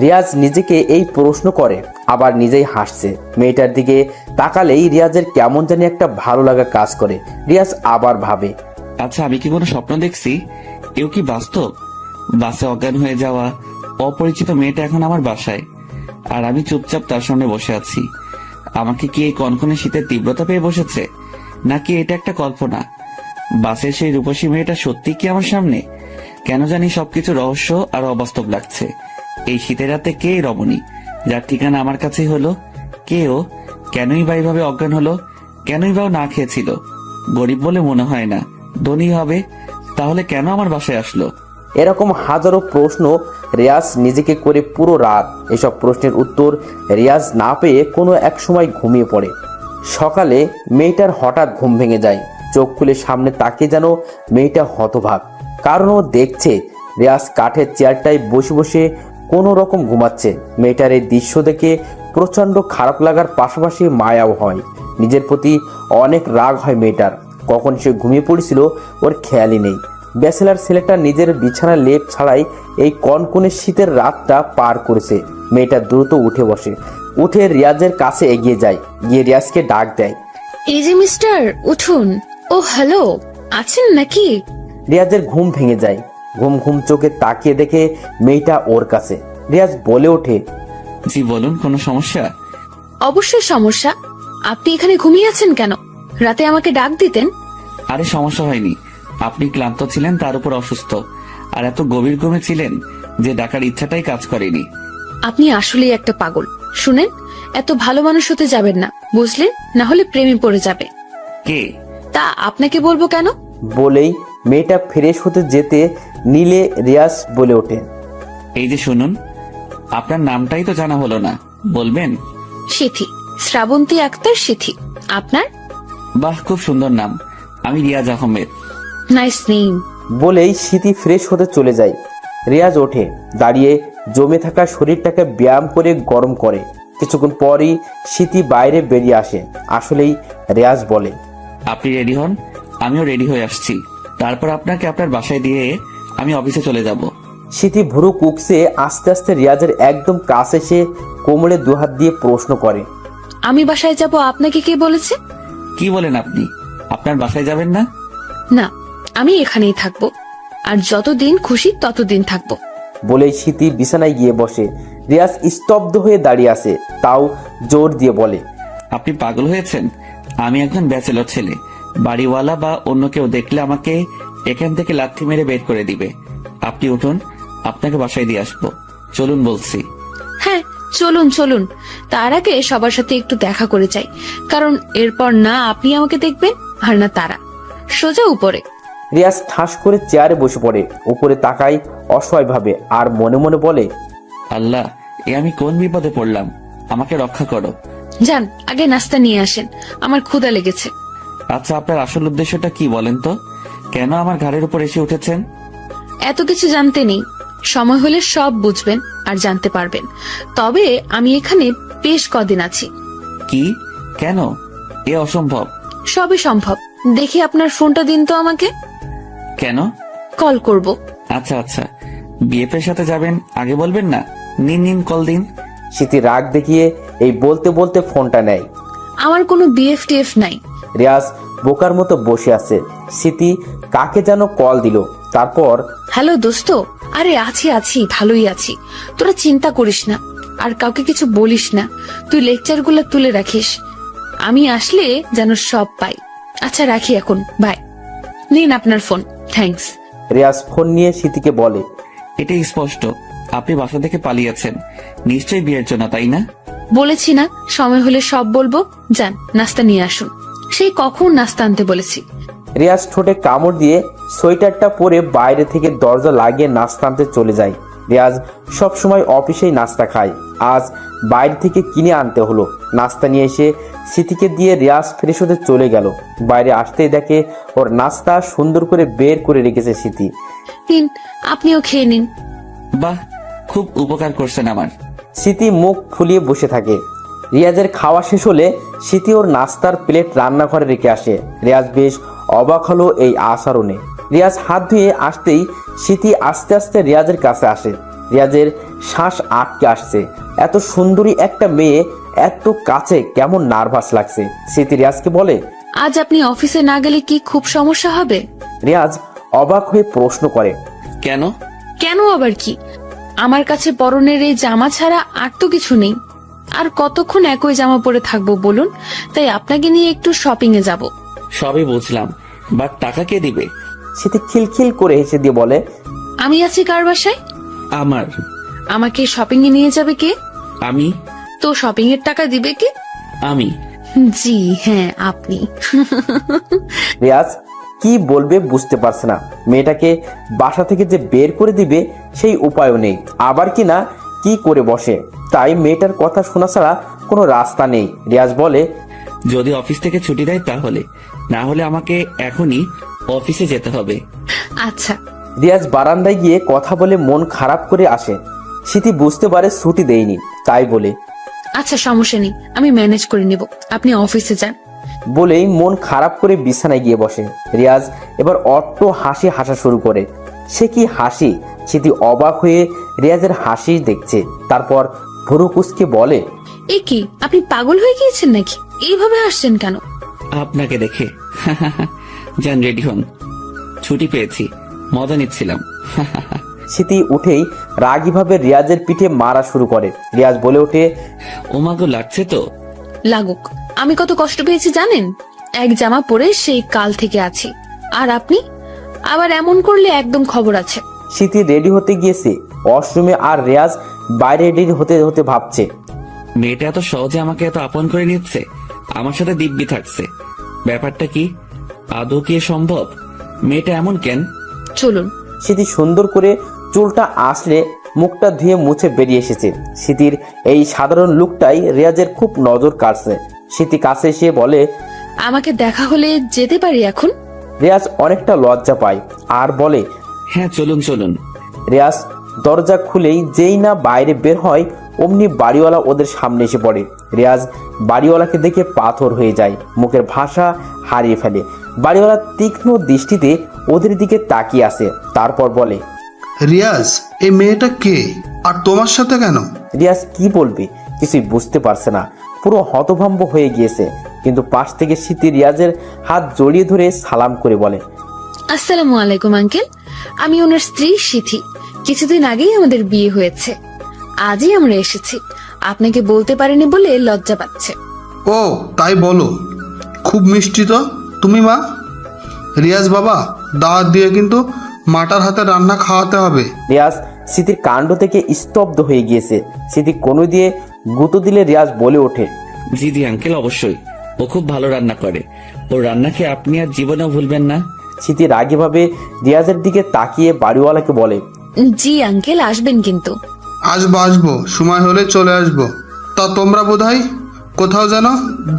Speaker 1: রিয়াজ নিজেকে এই প্রশ্ন করে, আবার নিজেই হাসছে। মেয়েটার দিকে তাকালেই রিয়াজের কেমন জানি একটা ভালো লাগা কাজ করে। রিয়াজ আবার ভাবে,
Speaker 3: আচ্ছা, আমি কি কোনো স্বপ্ন দেখছি? এও কি বাস্তব? বাসে অজ্ঞান হয়ে যাওয়া অপরিচিত মেয়েটা এখন আমার বাসায়, আর আমি চুপচাপ তার সামনে বসে আছি। আমাকে কি এই কনকনে শীতের তীব্রতা পেয়ে বসেছে, নাকি এটা একটা কল্পনা? বাসের সেই রূপসী মেয়েটা সত্যি কি আমার সামনে? কেন জানি সবকিছু রহস্য আর অবাস্তব লাগছে। এই শীতের রাতে কে এই রমণী, যার ঠিকানা আমার কাছেই হলো? কে ও? কেনই বা এইভাবে অজ্ঞান হলো? কেনই বা ও না খেয়েছিল? গরিব বলে মনে হয় না, ধনী হবে। তাহলে কেন আমার বাসায় আসলো?
Speaker 1: এরকম হাজারো প্রশ্ন রিয়াজ নিজেকে করে পুরো রাত। এসব প্রশ্নের উত্তর রিয়াজ না পেয়ে কোনো এক সময় ঘুমিয়ে পড়ে। সকালে মেয়েটার হঠাৎ ঘুম ভেঙে যায়। চোখ খুলে সামনে তাকিয়ে যেন মেয়েটা হতভাগ, কারণ ও দেখছে রিয়াজ কাঠের চেয়ারটায় বসে বসে কোনো রকম ঘুমাচ্ছে। মেয়েটার এই দৃশ্য দেখে প্রচণ্ড খারাপ লাগার পাশাপাশি মায়াও হয়। নিজের প্রতি অনেক রাগ হয় মেয়েটার। কখন সে ঘুমিয়ে পড়েছিল ওর খেয়ালই নেই। ব্যাচেলার ছেলেটা নিজের বিছানার লেপ ছাড়াই এই কনকনে শীতের রাতটা পার করেছে। মেয়েটা দ্রুত উঠে বসে, উঠে রিয়াজের কাছে এগিয়ে যায়, গিয়ে রিয়াজকে ডাক দেয়,
Speaker 6: এই যে মিস্টার, উঠুন। ও হ্যালো, আছেন নাকি?
Speaker 1: রিয়াজের ঘুম ভেঙে যায়। ঘুম ঘুম চোখে তাকিয়ে দেখে মেয়েটা ওর কাছে। রিয়াজ বলে ওঠে,
Speaker 3: জি বলুন, কোনো সমস্যা?
Speaker 6: অবশ্যই সমস্যা। আপনি এখানে ঘুমিয়ে আছেন কেন? রাতে আমাকে ডাক দিতেন।
Speaker 3: আরে সমস্যা হয়নি, আপনি ক্লান্ত ছিলেন, তার উপর অসুস্থ, আর এত গভীর ঘুমে ছিলেন যে ডাকার ইচ্ছাটাই কাজ করেনি।
Speaker 6: আপনি আসলেই একটা পাগল। শুনেন, এত ভালো মানুষ হতে যাবেন না, বুঝলেন? না হলে প্রেমে পড়ে যাবে।
Speaker 3: কে?
Speaker 6: তা আপনাকে বলবো কেন?
Speaker 1: বলেই মেয়েটা ফ্রেশ হতে যেতে নিলে রিয়াজ বলে ওঠে,
Speaker 3: এই যে শুনুন, আপনার নামটাই তো জানা হলো না, বলবেন?
Speaker 6: সিথি, শ্রাবন্তী আক্তার সিথি। আপনার?
Speaker 3: বাহ, খুব সুন্দর নাম। আমি রিয়াজ আহমেদ।
Speaker 6: Nice name.
Speaker 1: বলেই স্মৃতি ফ্রেশ হতে চলে যায়। রিয়াজ ওঠে, দাঁড়িয়ে জমে থাকা শরীরটাকে ব্যায়াম করে গরম করে। কিছুক্ষণ পরই স্মৃতি বাইরে বেরিয়ে আসে। আসলেই রিয়াজ বলে,
Speaker 3: আপনি রেডি হন, আমিও রেডি হয়ে আসছি। তারপর আপনাকে আপনার বাসায় দিয়ে আমি অফিসে চলে যাব।
Speaker 1: স্মৃতি ভুরু কুকসে আস্তে আস্তে রিয়াজের একদম কাছে এসে কোমরে দুহাত দিয়ে প্রশ্ন করে,
Speaker 6: আমি বাসায় যাব আপনাকে কে বলেছে?
Speaker 3: কি বলেন আপনি? আপনার বাসায় যাবেন না?
Speaker 6: না, আমি এখানেই থাকবো, আর যতদিন খুশি ততদিন থাকবো।
Speaker 1: বলেই স্মৃতি বিছানায় গিয়ে বসে। রিয়াজ স্তব্ধ হয়ে দাঁড়িয়ে আছে, তাও জোর দিয়ে বলে,
Speaker 3: আপনি পাগল হয়েছেন? আমি একজন ব্যাচেলর ছেলে। বাড়িওয়ালা বা অন্য কেউ দেখলে আমাকে এখান থেকে লাথি মেরে বের করে দিবে। আপনি উঠুন, আপনাকে বাসায় দিয়ে আসবো। চলুন বলছি।
Speaker 6: হ্যাঁ, চলুন চলুন। তার আগে সবার সাথে একটু দেখা করে যাই, কারণ এরপর না আপনি আমাকে দেখবেন আর না তারা। সোজা উপরে।
Speaker 1: রিয়াজ ঠাস করে চেয়ারে বসে পড়ে, উপরে তাকায় অসহায়ভাবে আর মনে মনে বলে,
Speaker 3: আল্লাহ, এ আমি কোন বিপদে পড়লাম? আমাকে রক্ষা করো।
Speaker 6: যান, আগে নাস্তা নিয়ে আসেন, আমার ক্ষুধা লেগেছে।
Speaker 3: আচ্ছা, আপনার আসল উদ্দেশ্যটা কি বলেন তো? কেন আমার ঘাড়ের উপর এসে উঠেছেন?
Speaker 6: এত কিছু জানতে নেই, সময় হলে সব বুঝবেন আর জানতে পারবেন। তবে আমি এখানে বেশ কদিন আছি।
Speaker 3: কি? কেন? এ অসম্ভব।
Speaker 6: সবই সম্ভব। দেখি আপনার ফোনটা দিন তো আমাকে।
Speaker 3: কেন?
Speaker 6: কল করব।
Speaker 3: আচ্ছা আচ্ছা, বিএফের সাথে যাবেন, আগে বলবেন না? নিন নিন, কল দিন।
Speaker 1: স্মৃতি রাগ দেখিয়ে এই বলতে বলতে ফোনটা নেয়।
Speaker 6: আমার কোনো বিএফটিএফ নাই।
Speaker 1: রিয়াজ বোকার মতো বসে আছে। স্মৃতি কাকে যেন কল দিল, তারপর
Speaker 6: হ্যালো দোস্ত, আরে আছি আছি, ভালোই আছি। তোরা চিন্তা করিস না, আর কাউকে কিছু বলিস না। তুই লেকচারগুলো তুলে রাখিস, আমি আসলে যেন সব পাই। আচ্ছা রাখি এখন, বাই। নিন আপনার ফোন, থ্যাঙ্কস।
Speaker 1: রিয়াজ ফোন নিয়ে স্মৃতিকে বলে,
Speaker 3: এটাই স্পষ্ট আপনি বাসা থেকে পালিয়েছেন, নিশ্চয়ই বিয়ের জন্য, তাই না?
Speaker 6: বলেছি না সময় হলে সব বলবো। যান, নাস্তা নিয়ে আসুন। সেই কখন নাস্তা আনতে বলেছি।
Speaker 1: রিয়াজ ঠোঁটে কামড় দিয়ে সোয়েটারটা পরে বাইরে থেকে দরজা লাগিয়ে নাস্তা আনতে চলে যায়। রিয়াজ সবসময় অফিসেই নাস্তা খায়, আজ বাইরে থেকে কিনে আনতে হলো। নাস্তা নিয়ে এসে স্মৃতিকে দিয়ে রিয়াজ ফ্রেশ হতে চলে গেল। বাইরে আসতেই দেখে ওর নাস্তা সুন্দর করে বের করে রেখেছে স্মৃতি।
Speaker 6: নিন, আপনিও খেয়ে নিন।
Speaker 3: বাহ, খুব উপকার করছেন আমার।
Speaker 1: স্মৃতি মুখ ফুলিয়ে বসে থাকে। রিয়াজের খাওয়া শেষ হলে স্মৃতি ওর নাস্তার প্লেট রান্নাঘরে রেখে আসে। রিয়াজ বেশ অবাক হলো এই আচরণে। রিয়াজ হাত ধুয়ে আসতেই স্মৃতি আস্তে আস্তে রিয়াজের কাছে আসে। রিয়াজের শ্বাস আটকে আসছে। এত সুন্দরী একটা মেয়ে এত কাছে, কেমন নার্ভাস লাগছে। স্মৃতি রিয়াজকে বলে,
Speaker 6: আজ আপনি অফিসে না গেলে কি খুব সমস্যা হবে?
Speaker 1: রিয়াজ অবাক হয়ে প্রশ্ন করে,
Speaker 3: কেন?
Speaker 6: কেন আবার কি? আমার কাছে পরনের এই জামা ছাড়া আর তো কিছু নেই। আর কতক্ষণ একই জামা পরে থাকবো বলুন? তাই আপনাকে নিয়ে একটু শপিং এ যাব।
Speaker 3: সবই বুঝলাম, বাট টাকা কে দিবে?
Speaker 1: স্মৃতি খিলখিল করে হেসে দিয়ে বলে,
Speaker 6: আমি আছি কার বাসায়?
Speaker 3: আমার।
Speaker 6: আমাকে শপিং এ নিয়ে যাবে কে?
Speaker 3: আমি।
Speaker 6: তো শপিং এর টাকা দিবে কে?
Speaker 3: আমি।
Speaker 6: জি হ্যাঁ, আপনি।
Speaker 1: রিয়াজ কি বলবে বুঝতে পারছে না। মেয়েটাকে বাসা থেকে যে বের করে দিবে সেই উপায়ও নেই, আবার কি না কি করে বসে। তাই মেয়েটার কথা শোনা ছাড়া কোনো রাস্তা নেই। রিয়াজ বলে,
Speaker 3: যদি অফিস থেকে ছুটি দেয় তাহলে, না হলে আমাকে এখনই অফিসে যেতে হবে।
Speaker 6: আচ্ছা।
Speaker 1: রিয়াজ বারান্দায় গিয়ে কথা বলে মন খারাপ করে আসে। স্মৃতি বুঝতে পারে ছুটি দেয়নি, তাই বলে,
Speaker 6: আচ্ছা সমস্যা নেই, আমি ম্যানেজ করে নেব, আপনি অফিসে যান।
Speaker 1: বলেই মন খারাপ করে বিছানায় গিয়ে বসে। রিয়াজ এবার অট্ট হাসি হাসা শুরু করে। সে কি হাসি! স্মৃতি অবাক হয়ে রিয়াজের হাসি দেখছে, তারপর ভুরু কুঁচকে বলে,
Speaker 6: এ কি, আপনি পাগল হয়ে গিয়েছেন নাকি? এইভাবে হাসছেন কেন?
Speaker 3: আপনাকে দেখে। যান, রেডি হন, ছুটি পেয়েছি, মজা নিচ্ছিলাম।
Speaker 1: স্মৃতি উঠেই রাগীভাবে রিয়াজের পিঠে মারা শুরু করে। রিয়াজ বলে ওঠে,
Speaker 3: ওমাগো, লাগছে তো?
Speaker 6: লাগুক, আমি কত কষ্ট পেয়েছি জানেন? এক জামা পরে সেই কাল থেকে আছি, আর আপনি আবার এমন করলে একদম খবর আছে।
Speaker 1: স্মৃতি রেডি হতে গিয়েছে ওয়াশরুমে, আর রিয়াজ বাইরে রেডি হতে হতে ভাবছে,
Speaker 3: মেয়েটা এত সহজে আমাকে এত আপন করে নিচ্ছে, আমার সাথে দিব্যি থাকছে। ব্যাপারটা কি? আদৌ কি এ সম্ভব? মেয়েটা এমন কেন?
Speaker 6: চলুন।
Speaker 1: স্মৃতি সুন্দর করে চুলটা আসলে মুখটা ধুয়ে মুছে বেরিয়ে এসেছে। স্মৃতির এই সাধারণ লুকটাই রিয়াজের খুব নজর কাড়ছে। স্মৃতি কাছে এসে বলে,
Speaker 6: আমাকে দেখা হলে যেতে পারি এখন?
Speaker 1: রিয়াজ অনেকটা লজ্জা পায় আর বলে,
Speaker 3: হ্যাঁ চলুন চলুন।
Speaker 1: রিয়াজ দরজা খুলেই যেই না বাইরে বের হয় অমনি বাড়িওয়ালা ওদের সামনে এসে পড়ে। রিয়াজ বাড়িওয়ালাকে দেখে পাথর হয়ে যায়, মুখের ভাষা হারিয়ে ফেলে। বাড়িওয়ালা তীক্ষ্ণ দৃষ্টিতে ওদের দিকে তাকিয়ে আসে, তারপর বলে,
Speaker 7: রিয়াজ, এই মেয়েটা কে আর তোমার সাথে কেন?
Speaker 1: রিয়াজ কি বলবে কিছুই বুঝতে পারছে না, পুরো হতভম্ব হয়ে গিয়েছে। কিন্তু পাশ থেকে স্মৃতি রিয়াজের হাত জড়িয়ে ধরে সালাম করে বলে,
Speaker 6: আসসালামু আলাইকুম আঙ্কেল, আমি ওনার স্ত্রী সিথি। কিছুদিন আগেই আমাদের বিয়ে হয়েছে, আজই আমরা এসেছি। আপনাকে বলতে পারিনি বলে লজ্জা পাচ্ছে।
Speaker 7: ও তাই বলো, খুব মিষ্টি তো তুমি মা। রিয়াজ বাবা, দাওয়াত দিয়ে কিন্তু মাটার হাতে রান্না খাওয়াতে হবে।
Speaker 1: রিয়াজ স্মৃতির কাণ্ড থেকে স্তব্ধ হয়ে গিয়েছে। স্মৃতি কোনো দিয়ে গুঁতো দিলে রিয়াজ বলে ওঠে,
Speaker 3: জি জি আঙ্কেল, অবশ্যই। ও খুব ভালো রান্না করে। ওর রান্নাকে আপনি আর জীবনেও ভুলবেন না।
Speaker 1: স্মৃতি রাগীভাবে রিয়াজের দিকে তাকিয়ে বাড়িওয়ালাকে বলে,
Speaker 6: জি আঙ্কেল, আসবেন কিন্তু।
Speaker 7: আসবো আসবো, সময় হলে চলে আসবো। তা তোমরা বোধহয় কোথাও যেন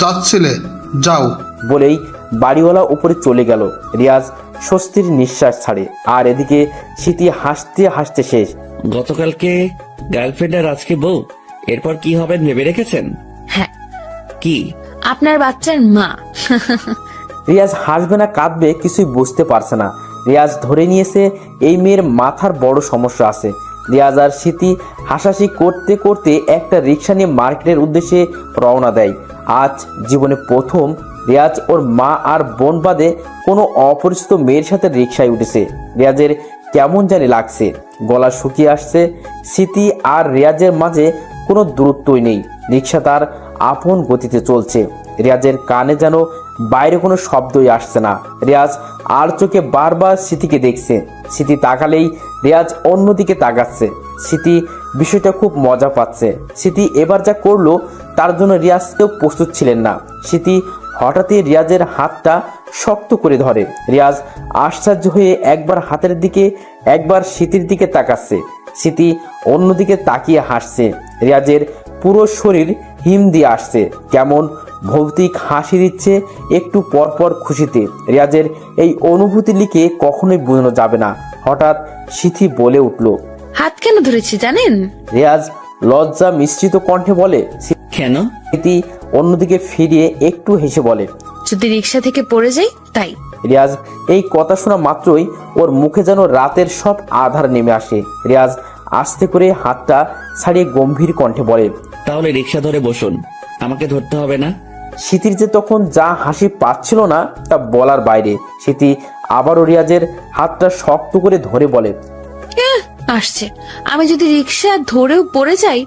Speaker 7: যাচ্ছিলে, যাও।
Speaker 1: বলেই বাড়িওয়ালা উপরে চলে গেল। রিয়াজ স্বস্তির নিঃশ্বাস ছাড়ে, আর এদিকে স্মৃতি হাসতে হাসতে শেষ।
Speaker 3: গতকালকে গার্লফ্রেন্ড আর আজকে বউ, এরপর কি হবেন ভেবে রেখেছেন?
Speaker 6: হ্যাঁ,
Speaker 3: কি?
Speaker 6: আপনার বাচ্চার মা।
Speaker 1: রিয়াজ হাসবে না কাঁদবে কিছুই বুঝতে পারছে না। রিয়াজ ধরে নিয়েছে এই মেয়ের মাথার বড় সমস্যা আছে। রিয়াজ আর স্মৃতি হাসাহাসি করতে করতে একটা রিক্সা নিয়ে মার্কেটের উদ্দেশ্যে রওনা দেয়। আজ জীবনে প্রথম রিয়াজ ওর মা আর বোন বাদে কোনো অপরিচিত মেয়ের সাথে রিক্সায় উঠেছে। রিয়াজের কেমন জানি লাগছে, গলা শুকিয়ে আসছে। স্মৃতি আর রিয়াজের মাঝে কোনো দূরত্বই নেই, রিক্সা তার আপন গতিতে চলছে। রিয়াজের কানে যেন বাইরে কোনো শব্দই আসছে না। রিয়াজ আর চোখে বারবার স্মৃতিকে দেখছে। স্মৃতি তাকালেই রিয়াজ অন্যদিকে তাকাচ্ছে। স্মৃতি বিষয়টা খুব মজা পাচ্ছে। স্মৃতি এবার যা করলো তার জন্য রিয়াজ কেউ প্রস্তুত ছিলেন না। স্মৃতি হঠাৎই রিয়াজের হাতটা শক্ত করে ধরে। রিয়াজ আশ্চর্য হয়ে একবার হাতের দিকে একবার স্মৃতির দিকে তাকাচ্ছে। স্মৃতি অন্যদিকে তাকিয়ে হাসছে। রিয়াজের পুরো শরীর হিম দিয়ে আসছে, কেমন ভৌতিক হাসি দিচ্ছে একটু পরপর খুশিতে। রিয়াজের এই অনুভূতি লিখে কখনোই বোঝানো যাবে না। হঠাৎ স্মৃতি বলে উঠল,
Speaker 6: হাত কেন ধরেছি জানেন?
Speaker 1: রিয়াজ লজ্জা মিশ্রিত কণ্ঠে বলে।
Speaker 3: কেন?
Speaker 1: স্মৃতি অন্যদিকে ফিরিয়ে একটু হেসে বলে,
Speaker 6: যদি রিক্সা থেকে পড়ে যাই তাই।
Speaker 1: রিয়াজ এই কথা শোনা মাত্রই ওর মুখে যেন রাতের সব আধার নেমে আসে। রিয়াজ আস্তে করে হাতটা ছাড়িয়ে গম্ভীর কণ্ঠে বলে,
Speaker 3: তাহলে রিক্সা ধরে বসুন, আমাকে ধরতে হবে না।
Speaker 1: স্মৃতির যে তখন যা হাসি পাচ্ছিল না তা বলার বাইরে। স্মৃতি আবারও রিয়াজের হাতটা শক্ত করে ধরে বলে,
Speaker 6: আসছে, আমি যদি রিক্সা ধরেও পড়ে যাই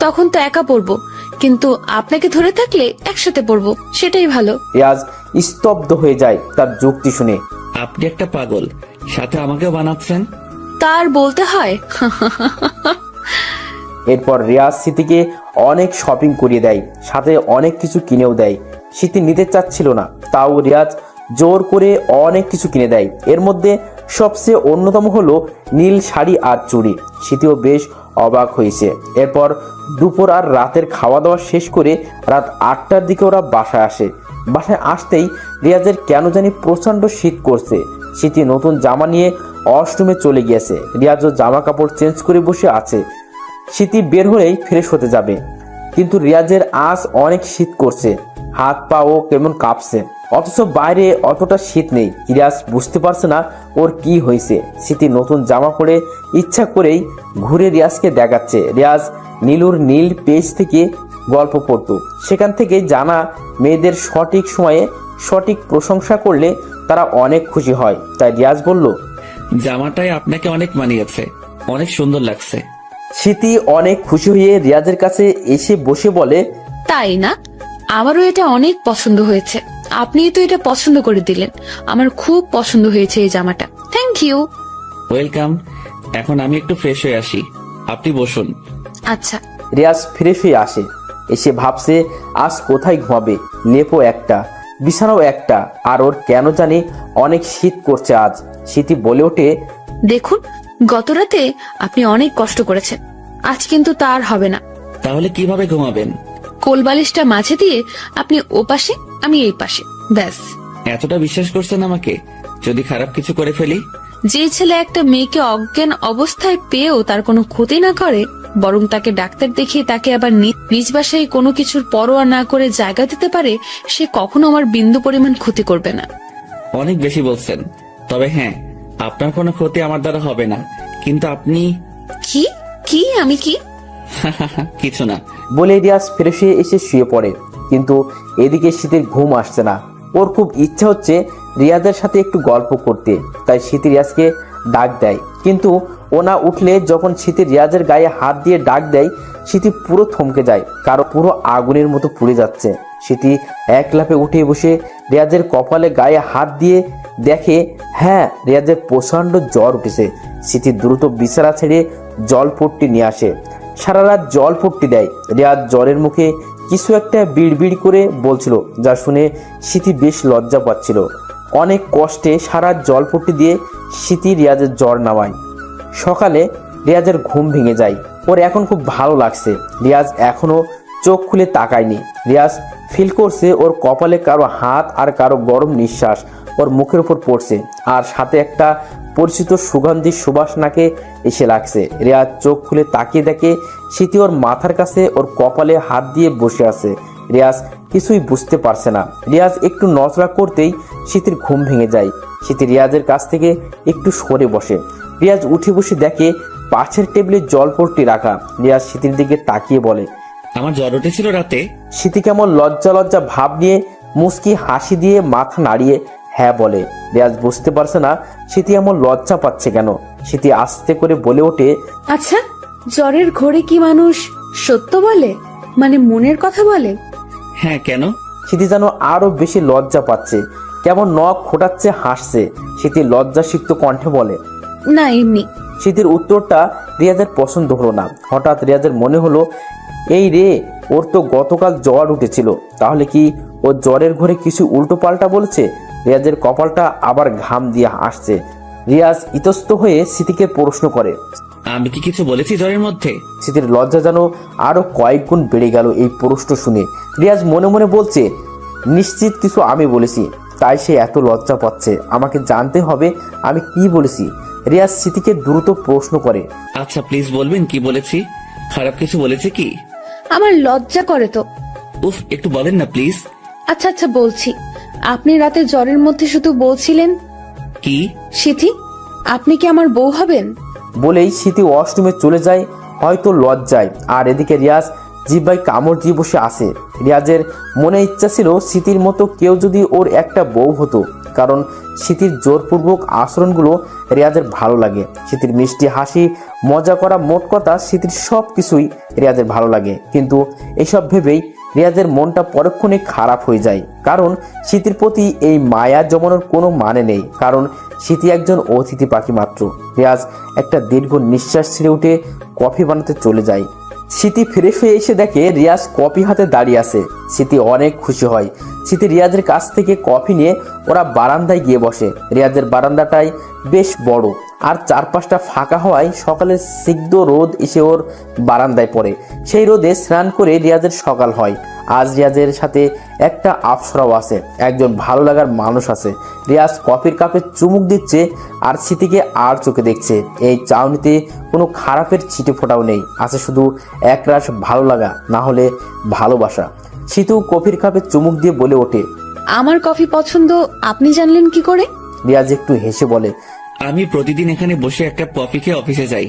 Speaker 6: তখন তো একা পড়বো, কিন্তু আপনাকে ধরে থাকলে একসাথে পড়বো, সেটাই ভালো।
Speaker 1: রিয়াজ স্তব্ধ হয়ে যায় তার যুক্তি শুনে।
Speaker 3: আপনি একটা পাগল, সাথে আমাকেও বানাচ্ছেন।
Speaker 6: তার বলতে হয়।
Speaker 1: এরপর রিয়াজ স্মৃতিকে অনেক শপিং করিয়ে দেয়, সাথে অনেক কিছু কিনেও দেয়। স্মৃতি নিতে চাচ্ছিল না, তাও রিয়াজ জোর করে অনেক কিছু কিনে দেয়। এর মধ্যে সবচেয়ে অন্যতম হলো নীল শাড়ি আর চুড়ি। স্মৃতিও বেশ অবাক হয়েছে। এরপর দুপুর আর রাতের খাওয়া দাওয়া শেষ করে রাত 8টার দিকে ওরা বাসায় আসে। বাসায় আসতেই রিয়াজের কেন জানি প্রচণ্ড শীত করছে। স্মৃতি নতুন জামা নিয়ে ওয়াশরুমে চলে গিয়েছে। রিয়াজও জামা কাপড় চেঞ্জ করে বসে আছে। স্মৃতি বের হলেই ফ্রেশ হতে যাবে, কিন্তু রিয়াজের আজ অনেক শীত করছে, হাত পাও কেমন কাঁপছে, অথচ বাইরে অতটা শীত নেই। রিয়াজ বুঝতে পারছে না ওর কি হয়েছে। স্মৃতি নতুন জামা পরে ইচ্ছা করেই ঘুরে রিয়াজকে দেখাচ্ছে। রিয়াজ নীলুর নীল পেজ থেকে গল্প পড়তো, সেখান থেকে জানা মেয়েদের সঠিক সময়ে সঠিক প্রশংসা করলে তারা অনেক খুশি হয়। তাই রিয়াজ বলল,
Speaker 3: জামাটাই আপনাকে অনেক মানিয়েছে, অনেক সুন্দর লাগছে।
Speaker 1: স্মৃতি অনেক খুশি হয়ে রিয়াজের কাছে এসে বসে বলে,
Speaker 6: তাই না? আমারও এটা অনেক পছন্দ হয়েছে। আপনিই তো এটা পছন্দ করে দিলেন। আমার খুব পছন্দ হয়েছে এই জামাটা। Thank you.
Speaker 3: ওয়েলকাম। এখন আমি একটু ফ্রেশ হয়ে আসি, আপনি বসুন।
Speaker 6: আচ্ছা।
Speaker 1: রিয়াজ ফ্রেশ হয়ে আসে, এসে ভাবছে আজ কোথায় ঘুমাবে। লেপও একটা, বিছানাও একটা, আর ওর কেন জানি অনেক শীত করছে আজ। স্মৃতি বলে ওঠে,
Speaker 6: দেখুন, গত রাতে আপনি অনেক কষ্ট করেছেন, আজ কিন্তু তার হবে না।
Speaker 3: তাহলে কিভাবে ঘুমাবেন?
Speaker 6: কোলবালিশটা মাঝে দিয়ে আপনি ও পাশে, আমি এই পাশে, ব্যাস।
Speaker 3: এতটা বিশ্বাস করছেন আমাকে? যদি খারাপ কিছু করে ফেলি?
Speaker 6: যে ছেলে একটা মেয়েকে অজ্ঞান অবস্থায় পেয়েও তার কোনো ক্ষতি না করে, বরং তাকে ডাক্তার দেখিয়ে তাকে আবার নিজ বাসায় কোনো কিছুর পরোয়া না করে জায়গা দিতে পারে, সে কখনো আমার বিন্দু পরিমাণ ক্ষতি করবে না।
Speaker 3: অনেক বেশি বলছেন। তবে হ্যাঁ, আপনার কোনো ক্ষতি আমার দ্বারা হবে না, কিন্তু আপনি
Speaker 6: কি কি আমি কি?
Speaker 3: কিছু না।
Speaker 1: বলে রিয়াজ ফ্রেশ হয়ে এসে শুয়ে পড়ে, কিন্তু এদিকে শীতের ঘুম আসছে না। ওর খুব ইচ্ছা হচ্ছে রিয়াজের সাথে একটু গল্প করতে, তাই শীতে রিয়াজকে ডাক দেয়। কিন্তু ও না উঠলে যখন শীতে রিয়াজের গায়ে হাত দিয়ে ডাক দেয়, শীতে পুরো থমকে যায়, কারো পুরো আগুনের মতো পুড়ে যাচ্ছে। শীতে এক লাফে উঠে বসে রিয়াজের কপালে গায়ে হাত দিয়ে দেখে, হ্যাঁ, রিয়াজের প্রচণ্ড জ্বর উঠেছে। শীতে দ্রুত বিছানা ছেড়ে জলপট্টি নিয়ে আসে, সারা রাত জলপট্টি দেয়। রিয়াজ জ্বরের মুখে কিছু একটা বিড়বিড় করে বলছিল, যা শুনে শীতে বেশ লজ্জা পাচ্ছিল। অনেক কষ্টে সারা জলপট্টি দিয়ে শীতে রিয়াজের জ্বর নামায়। সকালে রিয়াজের ঘুম ভেঙে যায়। ওর এখন খুব ভালো লাগছে। রিয়াজ এখনো চোখ খুলে তাকায়নি। রিয়াজ ফিল করছে ওর কপালে কারো হাত আর কারো গরম নিঃশ্বাস ওর মুখের উপর পড়ছে, আর সাথে একটা পরিচিত সুগন্ধি সুবাস নাকে এসে লাগছে। রিয়াজ চোখ খুলে তাকিয়ে দেখে শীতে ওর মাথার কাছে ওর কপালে হাত দিয়ে বসে আছে। রিয়াজ কিছুই বুঝতে পারছে না। রিয়াজ একটু নড়াচড়া করতেই শীতের ঘুম ভেঙে যায়। শীতে রিয়াজের কাছ থেকে একটু সরে বসে। রিয়াজ উঠে বসে দেখে পাশের টেবিলে জলপট্টি রাখা। রিয়াজ শীতের দিকে তাকিয়ে বলে,
Speaker 3: আমার জ্বর উঠেছিল রাতে।
Speaker 1: শীতে কেমন লজ্জা লজ্জা ভাব নিয়ে মুচকি হাসি দিয়ে মাথা নাড়িয়ে হ্যাঁ বলে। রিয়াজ বুঝতে পারছে না শীতে এমন লজ্জা পাচ্ছে কেন। শীতে আস্তে করে বলে ওঠে,
Speaker 6: আচ্ছা, জ্বরের ঘোরে কি মানুষ সত্য বলে, মানে মনের কথা বলে?
Speaker 3: হ্যাঁ, কেন?
Speaker 1: শীতে যেন আরো বেশি লজ্জা পাচ্ছে, কেমন নখ খোটাচ্ছে, হাসছে। শীতে লজ্জা সিক্ত কণ্ঠে বলে,
Speaker 6: না, এমনি।
Speaker 1: শীতের উত্তরটা রিয়াজের পছন্দ হলো না। হঠাৎ রিয়াজের মনে হলো, এই রে, ওর তো গতকাল জ্বর উঠেছিল, তাহলে কি ও জ্বরের ঘরে কিছু উল্টো পাল্টা বলছে? রিয়াজের কপালটা আবার ঘাম দিয়ে আসছে। রিয়াজ ইতস্ত হয়ে স্মৃতিকে প্রশ্ন করে,
Speaker 3: আমি কি কিছু বলেছি জ্বরের মধ্যে?
Speaker 1: স্মৃতির লজ্জা যেন আরো কয়েক গুণ বেড়ে গেল এই প্রশ্ন শুনে। রিয়াজ মনে মনে বলছে, নিশ্চিত কিছু আমি বলেছি, তাই সে এত লজ্জা পাচ্ছে। আমাকে জানতে হবে আমি কি বলেছি। রিয়াজ স্মৃতিকে দ্রুত প্রশ্ন করে,
Speaker 3: আচ্ছা, প্লিজ বলবেন কি বলেছি? খারাপ কিছু বলেছি কি?
Speaker 6: আমার লজ্জা করে তো।
Speaker 3: উফ, একটু বলেন না প্লিজ।
Speaker 6: আচ্ছা আচ্ছা, বলছি। আপনি রাতে জ্বরের মধ্যে শুধু বলছিলেন,
Speaker 3: কি?
Speaker 6: সিথি, আপনি কি আমার বউ হবেন?
Speaker 1: বলেই স্মৃতি ওয়াশরুমে চলে যায়, হয়তো লজ্জায়। আর এদিকে রিয়াজ জিব্বায় কামড় দিয়ে বসে আসে। রিয়াজের মনে ইচ্ছা ছিল স্মৃতির মতো কেউ যদি ওর একটা বউ হতো, কারণ স্মৃতির জোরপূর্বক আচরণগুলো রিয়াজের ভালো লাগে। স্মৃতির মিষ্টি হাসি, মজা করা, মোট কথা স্মৃতির সব কিছুই রিয়াজের ভালো লাগে। কিন্তু এসব ভেবেই রিয়াজের মনটা পরক্ষণে খারাপ হয়ে যায়, কারণ স্মৃতির প্রতি এই মায়া জমানোর কোনো মানে নেই, কারণ স্মৃতি একজন অতিথি পাখি মাত্র। রিয়াজ একটা দীর্ঘ নিঃশ্বাস ছেড়ে উঠে কফি বানাতে চলে যায়। স্মৃতি ফিরে ফিরে এসে দেখে রিয়াজ কফি হাতে দাঁড়িয়ে আছে। স্মৃতি অনেক খুশি হয়। স্মৃতি রিয়াজের কাছ থেকে কফি নিয়ে ওরা বারান্দায় গিয়ে বসে। রিয়াজের বারান্দাটাই বেশ বড়, আর চারপাশটা ফাঁকা হওয়ায় সকালের সিগ্ধ রোদ এসে ওর বারান্দায় পড়ে। সেই রোদে স্নান করে রিয়াজের সকাল হয়। আজ রিয়াজের সাথে একটা আফসরাও আছে, একজন ভালো লাগার মানুষ আছে। রিয়াজ কফির কাপে চুমুক দিচ্ছে আর স্মৃতিকে আর চোখে দেখছে। এই চাউনিতে কোনো খারাপের ছিটে ফোটাও নেই, আছে শুধু একরাশ ভালো লাগা, না হলে ভালোবাসা। শীতু কফির কাপে চুমুক দিয়ে বলে ওঠে,
Speaker 6: আমার কফি পছন্দ আপনি জানলেন কি করে?
Speaker 1: রিয়াজ একটু হেসে বলে,
Speaker 3: আমি প্রতিদিন এখানে বসে একটা কফি খেয়ে অফিসে যাই।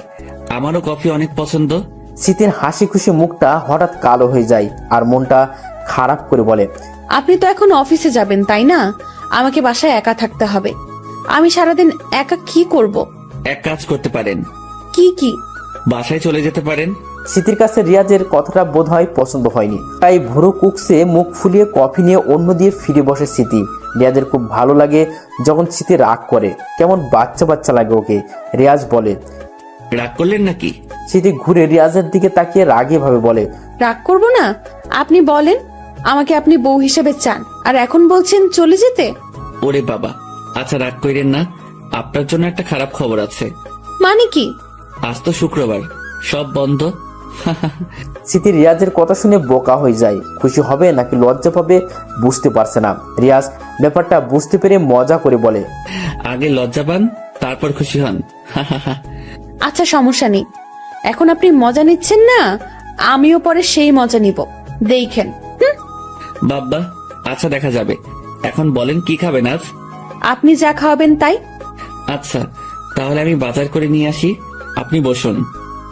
Speaker 3: আমারও কফি অনেক পছন্দ।
Speaker 1: শীতের হাসি খুশি মুখটা হঠাৎ কালো হয়ে যায় আর মনটা খারাপ করে বলে,
Speaker 6: আপনি তো এখন অফিসে যাবেন, তাই না? আমাকে বাসায় একা থাকতে হবে। আমি সারাদিন একা কি করব?
Speaker 3: এক কাজ করতে পারেন,
Speaker 6: কি কি?
Speaker 3: বাসায় চলে যেতে পারেন।
Speaker 1: স্মৃতির কাছে রিয়াজের কথাটা বোধ হয় পছন্দ হয়নি, তাই ভুরু কুকসে মুখ ফুলিয়ে কফি নিয়ে অন্য দিয়ে ফিরে বসে স্মৃতি। রিয়াজের খুব ভালো লাগে যখন স্মৃতি রাগ করে, কেমন বাচ্চা বাচ্চা লাগে ওকে। রিয়াজ বলে,
Speaker 3: রাগ করলেন নাকি?
Speaker 1: স্মৃতি ঘুরে রিয়াজের দিকে তাকিয়ে রাগে ভাবে বলে,
Speaker 6: রাগ করব না। আপনি বলেন আমাকে আপনি বউ হিসেবে চান, আর এখন বলছেন চলে যেতে।
Speaker 3: ওরে বাবা, আচ্ছা রাগ কইরেন না। আপনার জন্য একটা খারাপ খবর আছে।
Speaker 6: মানে কি?
Speaker 3: আজ তো শুক্রবার, সব বন্ধ।
Speaker 1: স্মৃতি রিয়াজের কথা শুনে বোকা হয়ে যায়। খুশি হবে নাকি লজ্জা পাবে বুঝতে পারছে না। রিয়াজ ব্যাপারটা বুঝতে পেরে মজা করে বলে,
Speaker 3: আগে লজ্জা পান, তারপর খুশি হন।
Speaker 6: আচ্ছা সমস্যা নেই, এখন আপনি মজা নিচ্ছেন না, আমিও পরে সেই মজা নিব, দেখেন।
Speaker 3: বাব্বা, আচ্ছা দেখা যাবে। এখন বলেন কি খাবেন আজ?
Speaker 6: আপনি যা খাওয়াবেন তাই।
Speaker 3: আচ্ছা, তাহলে আমি বাজার করে নিয়ে আসি, আপনি বসুন।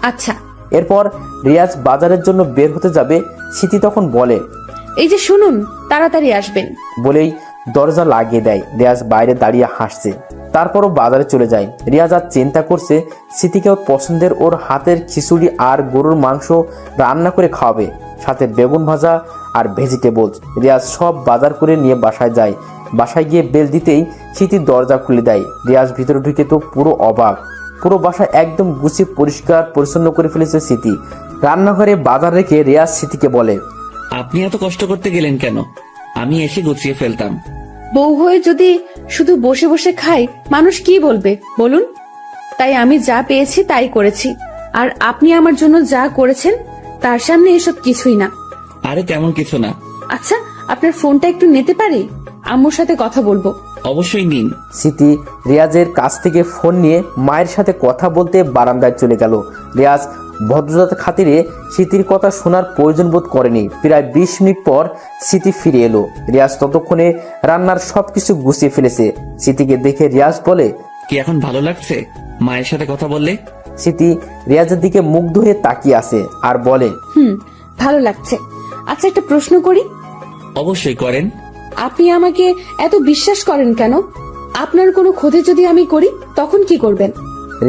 Speaker 6: আচ্ছা।
Speaker 1: এরপর রিয়াজ বাজারের জন্য বের হতে যাবে। স্মৃতি তখন বলে,
Speaker 6: এই যে শুনুন, তাড়াতাড়ি আসবেন।
Speaker 1: বলেই দরজা লাগিয়ে দেয়। রিয়াজ বাইরে দাঁড়িয়ে হাসছে। তারপরও বাজারে চলে যায়। রিয়াজ আজ চিন্তা করছে স্মৃতিকে ওর পছন্দের ওর হাতের খিচুড়ি আর গরুর মাংস রান্না করে খাওয়াবে, সাথে বেগুন ভাজা আর ভেজিটেবলস। রিয়াজ সব বাজার করে নিয়ে বাসায় যায়। বাসায় গিয়ে বেল দিতেই স্মৃতির দরজা খুলে দেয়। রিয়াজ ভিতরে ঢুকে তো পুরো অবাক। পুরো বাসা একদম গুছিয়ে পরিষ্কার পরিচ্ছন্ন করে ফেলেছে স্মৃতি। রান্নাঘরে বাজার রেখে রিয়াজ স্মৃতিকে বলে,
Speaker 3: আপনি এত কষ্ট করতে গেলেন কেন? আমি এসে গুছিয়ে ফেলতাম।
Speaker 6: বউ হয়ে যদি শুধু বসে বসে খাই, মানুষ কি বলবে বলুন? তাই আমি যা পেয়েছি তাই করেছি, আর আপনি আমার জন্য যা করেছেন তার সামনে এসব কিছুই না।
Speaker 3: আরে তেমন কিছু না।
Speaker 6: আচ্ছা, আপনার ফোনটা একটু নিতে পারি? আম্মুর সাথে কথা বলবো।
Speaker 3: অবশ্যই নিন।
Speaker 1: স্মৃতি রিয়াজের কাছ থেকে ফোন নিয়ে মায়ের সাথে কথা বলতে বারান্দায় চলে গেল। রিয়াজ ভদ্রতার খাতিরে স্মৃতির কথা শোনার প্রয়োজন বোধ করেনি। প্রায় 20 মিনিট পর স্মৃতি ফিরে এলো। রিয়াজ ততক্ষণে রান্নার সবকিছু গুছিয়ে ফেলেছে। স্মৃতিকে দেখে রিয়াজ বলে,
Speaker 3: কি এখন ভালো লাগছে মায়ের সাথে কথা বললে?
Speaker 1: স্মৃতি রিয়াজের দিকে মুগ্ধ হয়ে তাকিয়ে আছে আর বলে,
Speaker 6: ভালো লাগছে। আচ্ছা, একটা প্রশ্ন করি।
Speaker 3: অবশ্যই করেন।
Speaker 6: আপনি আমাকে এত বিশ্বাস করেন কেন? আপনার কোনো ক্ষতি যদি আমি করি তখন কি করবেন?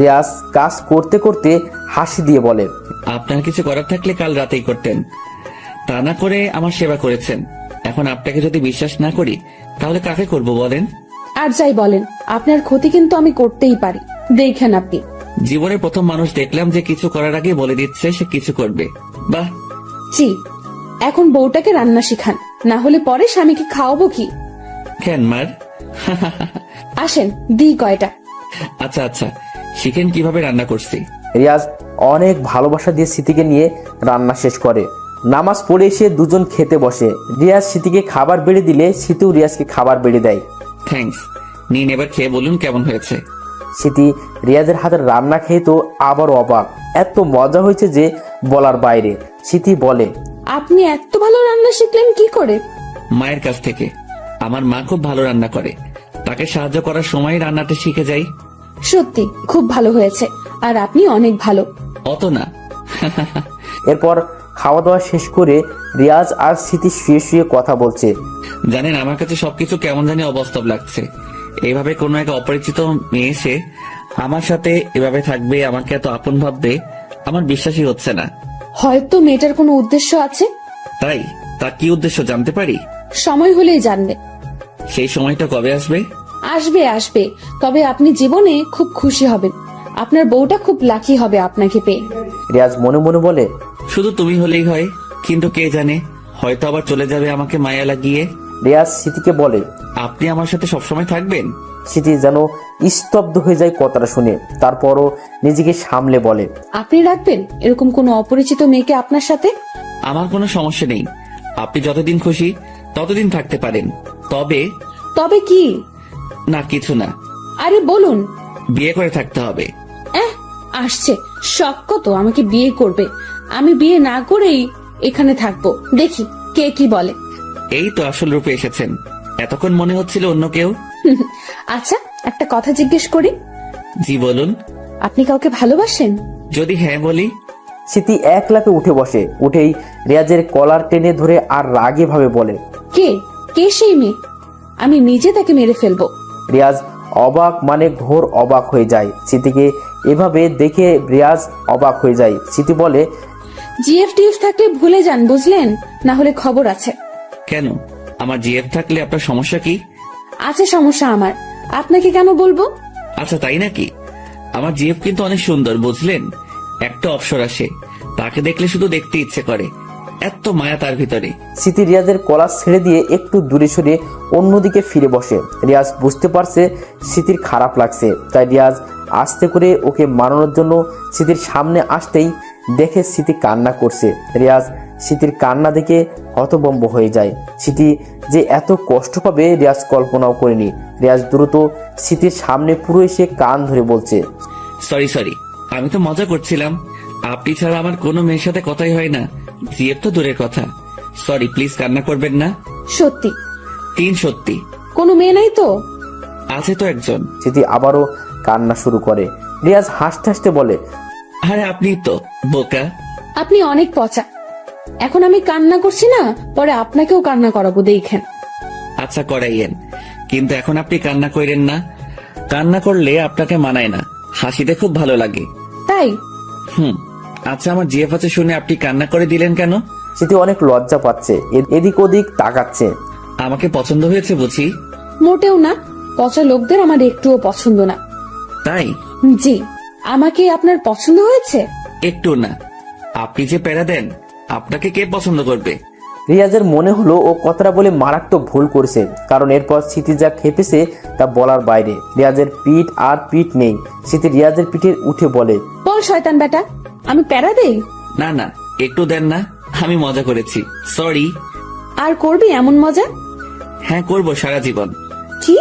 Speaker 1: রিয়াজ কাজ করতে করতে হাসি দিয়ে বলে,
Speaker 3: আপনার কিছু করার থাকলে কাল রাতেই করতেন, তা না করে আমার সেবা করেছেন। এখন আপনাকে যদি বিশ্বাস না করি তাহলে কাকে করব বলেন?
Speaker 6: আর যাই বলেন, আপনার ক্ষতি কিন্তু আমি করতেই পারি, দেখেন আপনি।
Speaker 3: জীবনের প্রথম মানুষ দেখলাম যে কিছু করার আগে বলে দিচ্ছে সে কিছু করবে। বাহ।
Speaker 6: জি, এখন বউটাকে রান্না শিখান, না হলে পরে স্বামীকে খাওয়াবো কি?
Speaker 3: কেন মার?
Speaker 6: আসেন দিই কয়টা।
Speaker 3: আচ্ছা আচ্ছা, শিখেন কিভাবে রান্না করছি।
Speaker 1: রিয়াজ অনেক ভালোবাসা দিয়ে স্মৃতিকে নিয়ে রান্না শেষ করে। নামাজ পড়ে এসে দুজন খেতে বসে। রিয়াজ স্মৃতিকে খাবার বেড়ে দিলে স্মৃতিও রিয়াজকে খাবার বেড়ে দেয়।
Speaker 3: থ্যাঙ্কস। নিন, এবার খেয়ে বলুন কেমন হয়েছে।
Speaker 1: স্মৃতি রিয়াজের হাতের রান্না খেয়ে তো আবার অবাক। এত মজা হয়েছে যে বলার বাইরে। স্মৃতি বলে,
Speaker 6: আপনি এত ভালো রান্না শিখলেন কি করে?
Speaker 3: মায়ের কাছ থেকে। আমার মা খুব ভালো রান্না করে, তাকে সাহায্য করার সময় রান্নাটা শিখে যাই।
Speaker 6: সত্যি খুব ভালো হয়েছে, আর আপনি অনেক ভালো।
Speaker 3: অত না।
Speaker 1: এরপর খাওয়া দাওয়া শেষ করে রিয়াজ আর স্মৃতি শুয়ে শুয়ে কথা বলছে।
Speaker 3: জানেন, আমার কাছে সবকিছু কেমন জানি অবাস্তব লাগছে। এইভাবে কোনো এক অপরিচিত মেয়ে এসে আমার সাথে এভাবে থাকবে, আমাকে এত আপন ভাববে, আমার বিশ্বাসই হচ্ছে না।
Speaker 6: হয়তো মেয়েটার কোনো উদ্দেশ্য আছে।
Speaker 3: তাই? তা কি উদ্দেশ্য জানতে পারি?
Speaker 6: সময় হলেই জানবে।
Speaker 3: সেই সময়টা কবে আসবে?
Speaker 6: আসবে আসবে, তবে আপনি জীবনে খুব খুশি হবেন। আপনার বউটা খুব লাকি হবে আপনাকে পেয়ে।
Speaker 1: রিয়াজ মনে মনে বলে,
Speaker 3: শুধু তুমি হলেই হয়, কিন্তু কে জানে হয়তো আবার চলে যাবে আমাকে মায়া লাগিয়ে।
Speaker 1: রিয়াজ স্মৃতিকে বলে,
Speaker 3: আপনি আমার সাথে সবসময় থাকবেন?
Speaker 1: স্মৃতি যেন স্তব্ধ হয়ে যায় কথাটা শুনে। তারপরও নিজেকে সামলে বলে,
Speaker 6: আপনি রাখবেন এরকম কোনো অপরিচিত মেয়েকে আপনার সাথে?
Speaker 3: আমার কোনো সমস্যা নেই, আপনি যতদিন খুশি ততদিন থাকতে পারেন। তবে
Speaker 6: তবে কি?
Speaker 3: না, কিছু না।
Speaker 6: আরে বলুন।
Speaker 3: বিয়ে করে থাকতে হবে।
Speaker 6: আসছে শখ কত আমাকে বিয়ে করবে, আমি বিয়ে না করেই এখানে থাকবো, দেখি কে কি বলে।
Speaker 3: এই তো আসল রূপে এসেছেন, এতক্ষণ মনে হচ্ছিল অন্য কেউ।
Speaker 6: আচ্ছা, একটা কথা জিজ্ঞেস করি।
Speaker 3: জি বলুন।
Speaker 6: আপনি কাউকে ভালোবাসেন?
Speaker 3: যদি হ্যাঁ বলি?
Speaker 1: স্মৃতি এক লাফে উঠে বসে। উঠেই রিয়াজের কলার টেনে ধরে আর রাগে ভাবে বলে,
Speaker 6: কে কে সেই মেয়ে? আমি নিজে তাকে মেরে ফেলবো।
Speaker 1: রিয়াজ অবাক মানে ঘোর অবাক হয়ে যায়। স্মৃতিকে এভাবে দেখে রিয়াজ অবাক হয়ে যায়। স্মৃতি বলে,
Speaker 6: জিএফটিএফ থাকলে ভুলে যান বুঝলেন, না হলে খবর আছে।
Speaker 3: কেন? আমার জিএফ থাকলে আপনার সমস্যা কি?
Speaker 6: আছে সমস্যা আমার, আপনাকে কেন বলবো?
Speaker 3: আচ্ছা তাই নাকি? আমার জিএফ কিন্তু অনেক সুন্দর বুঝলেন, একটা অপসর আসে, তাকে দেখলে শুধু দেখতে ইচ্ছে করে, এত মায়া তার ভিতরে।
Speaker 1: স্মৃতি রিয়াজের কলার ছেড়ে দিয়ে একটু দূরে সরে অন্যদিকে ফিরে বসে। রিয়াজ বুঝতে পারছে স্মৃতির খারাপ লাগছে, তাই রিয়াজ আস্তে করে ওকে মানানোর জন্য স্মৃতির সামনে আসতেই দেখে স্মৃতি কান্না করছে। রিয়াজ স্মৃতির কান্না দেখে হতভম্ব হয়ে যায়। স্মৃতি যে এত কষ্ট পাবে রিয়াজ কল্পনাও করেনি। রিয়াজ দ্রুত স্মৃতির সামনে পুরো এসে কান ধরে বলছে,
Speaker 3: সরি আমি তো মজা করছিলাম। আপনি ছাড়া আমার কোনো মেয়ের সাথে কথাই হয় না, জিএফ তো দূরের কথা। সরি, প্লিজ কান্না করবেন না।
Speaker 5: সত্যি
Speaker 3: সত্যি।
Speaker 5: কোনো মেয়ে নাই তো?
Speaker 3: আছে তো একজন।
Speaker 1: স্মৃতি আবারও কান্না শুরু করে। রিয়াজ হাসতে হাসতে বলে,
Speaker 3: আরে আপনি তো বোকা।
Speaker 5: আপনি অনেক পচা। এখন আমি কান্না করছি না, পরে আপনাকেও কান্না করাবো, দেখেন।
Speaker 3: আচ্ছা করাইয়েন, কিন্তু এখন আপনি কান্না করেন না। কান্না করলে আপনাকে মানায় না, হাসিতে খুব ভালো লাগে।
Speaker 5: তাই?
Speaker 3: আচ্ছা, আমার জিএফ আছে শুনে আপনি কান্না করে দিলেন কেন?
Speaker 1: স্মৃতি অনেক লজ্জা পাচ্ছে, এদিক ওদিক তাকাচ্ছে।
Speaker 3: আমাকে পছন্দ হয়েছে বুঝি?
Speaker 5: মোটেও না, পচা লোকদের আমার একটুও পছন্দ না।
Speaker 3: তাই?
Speaker 5: জি, আমাকে আপনার পছন্দ হয়েছে?
Speaker 3: একটু না। আপনি যে প্যারা দেন, আপনাকে কে পছন্দ করবে?
Speaker 1: রিয়াজের মনে হলো ও কথাটা বলে মারাত্মক ভুল করেছে, কারণ এরপর স্মৃতি যা খেপেছে তা বলার বাইরে। রিয়াজের পিঠ আর পিঠ নেই। স্মৃতি রিয়াজের পিঠে উঠে বলে,
Speaker 5: বল শয়তান বেটা, আমি প্যারা দেই?
Speaker 3: না একটু দেন না, আমি মজা করেছি, সরি।
Speaker 5: আর করবি এমন মজা?
Speaker 3: হ্যাঁ করব সারা জীবন।
Speaker 5: কি?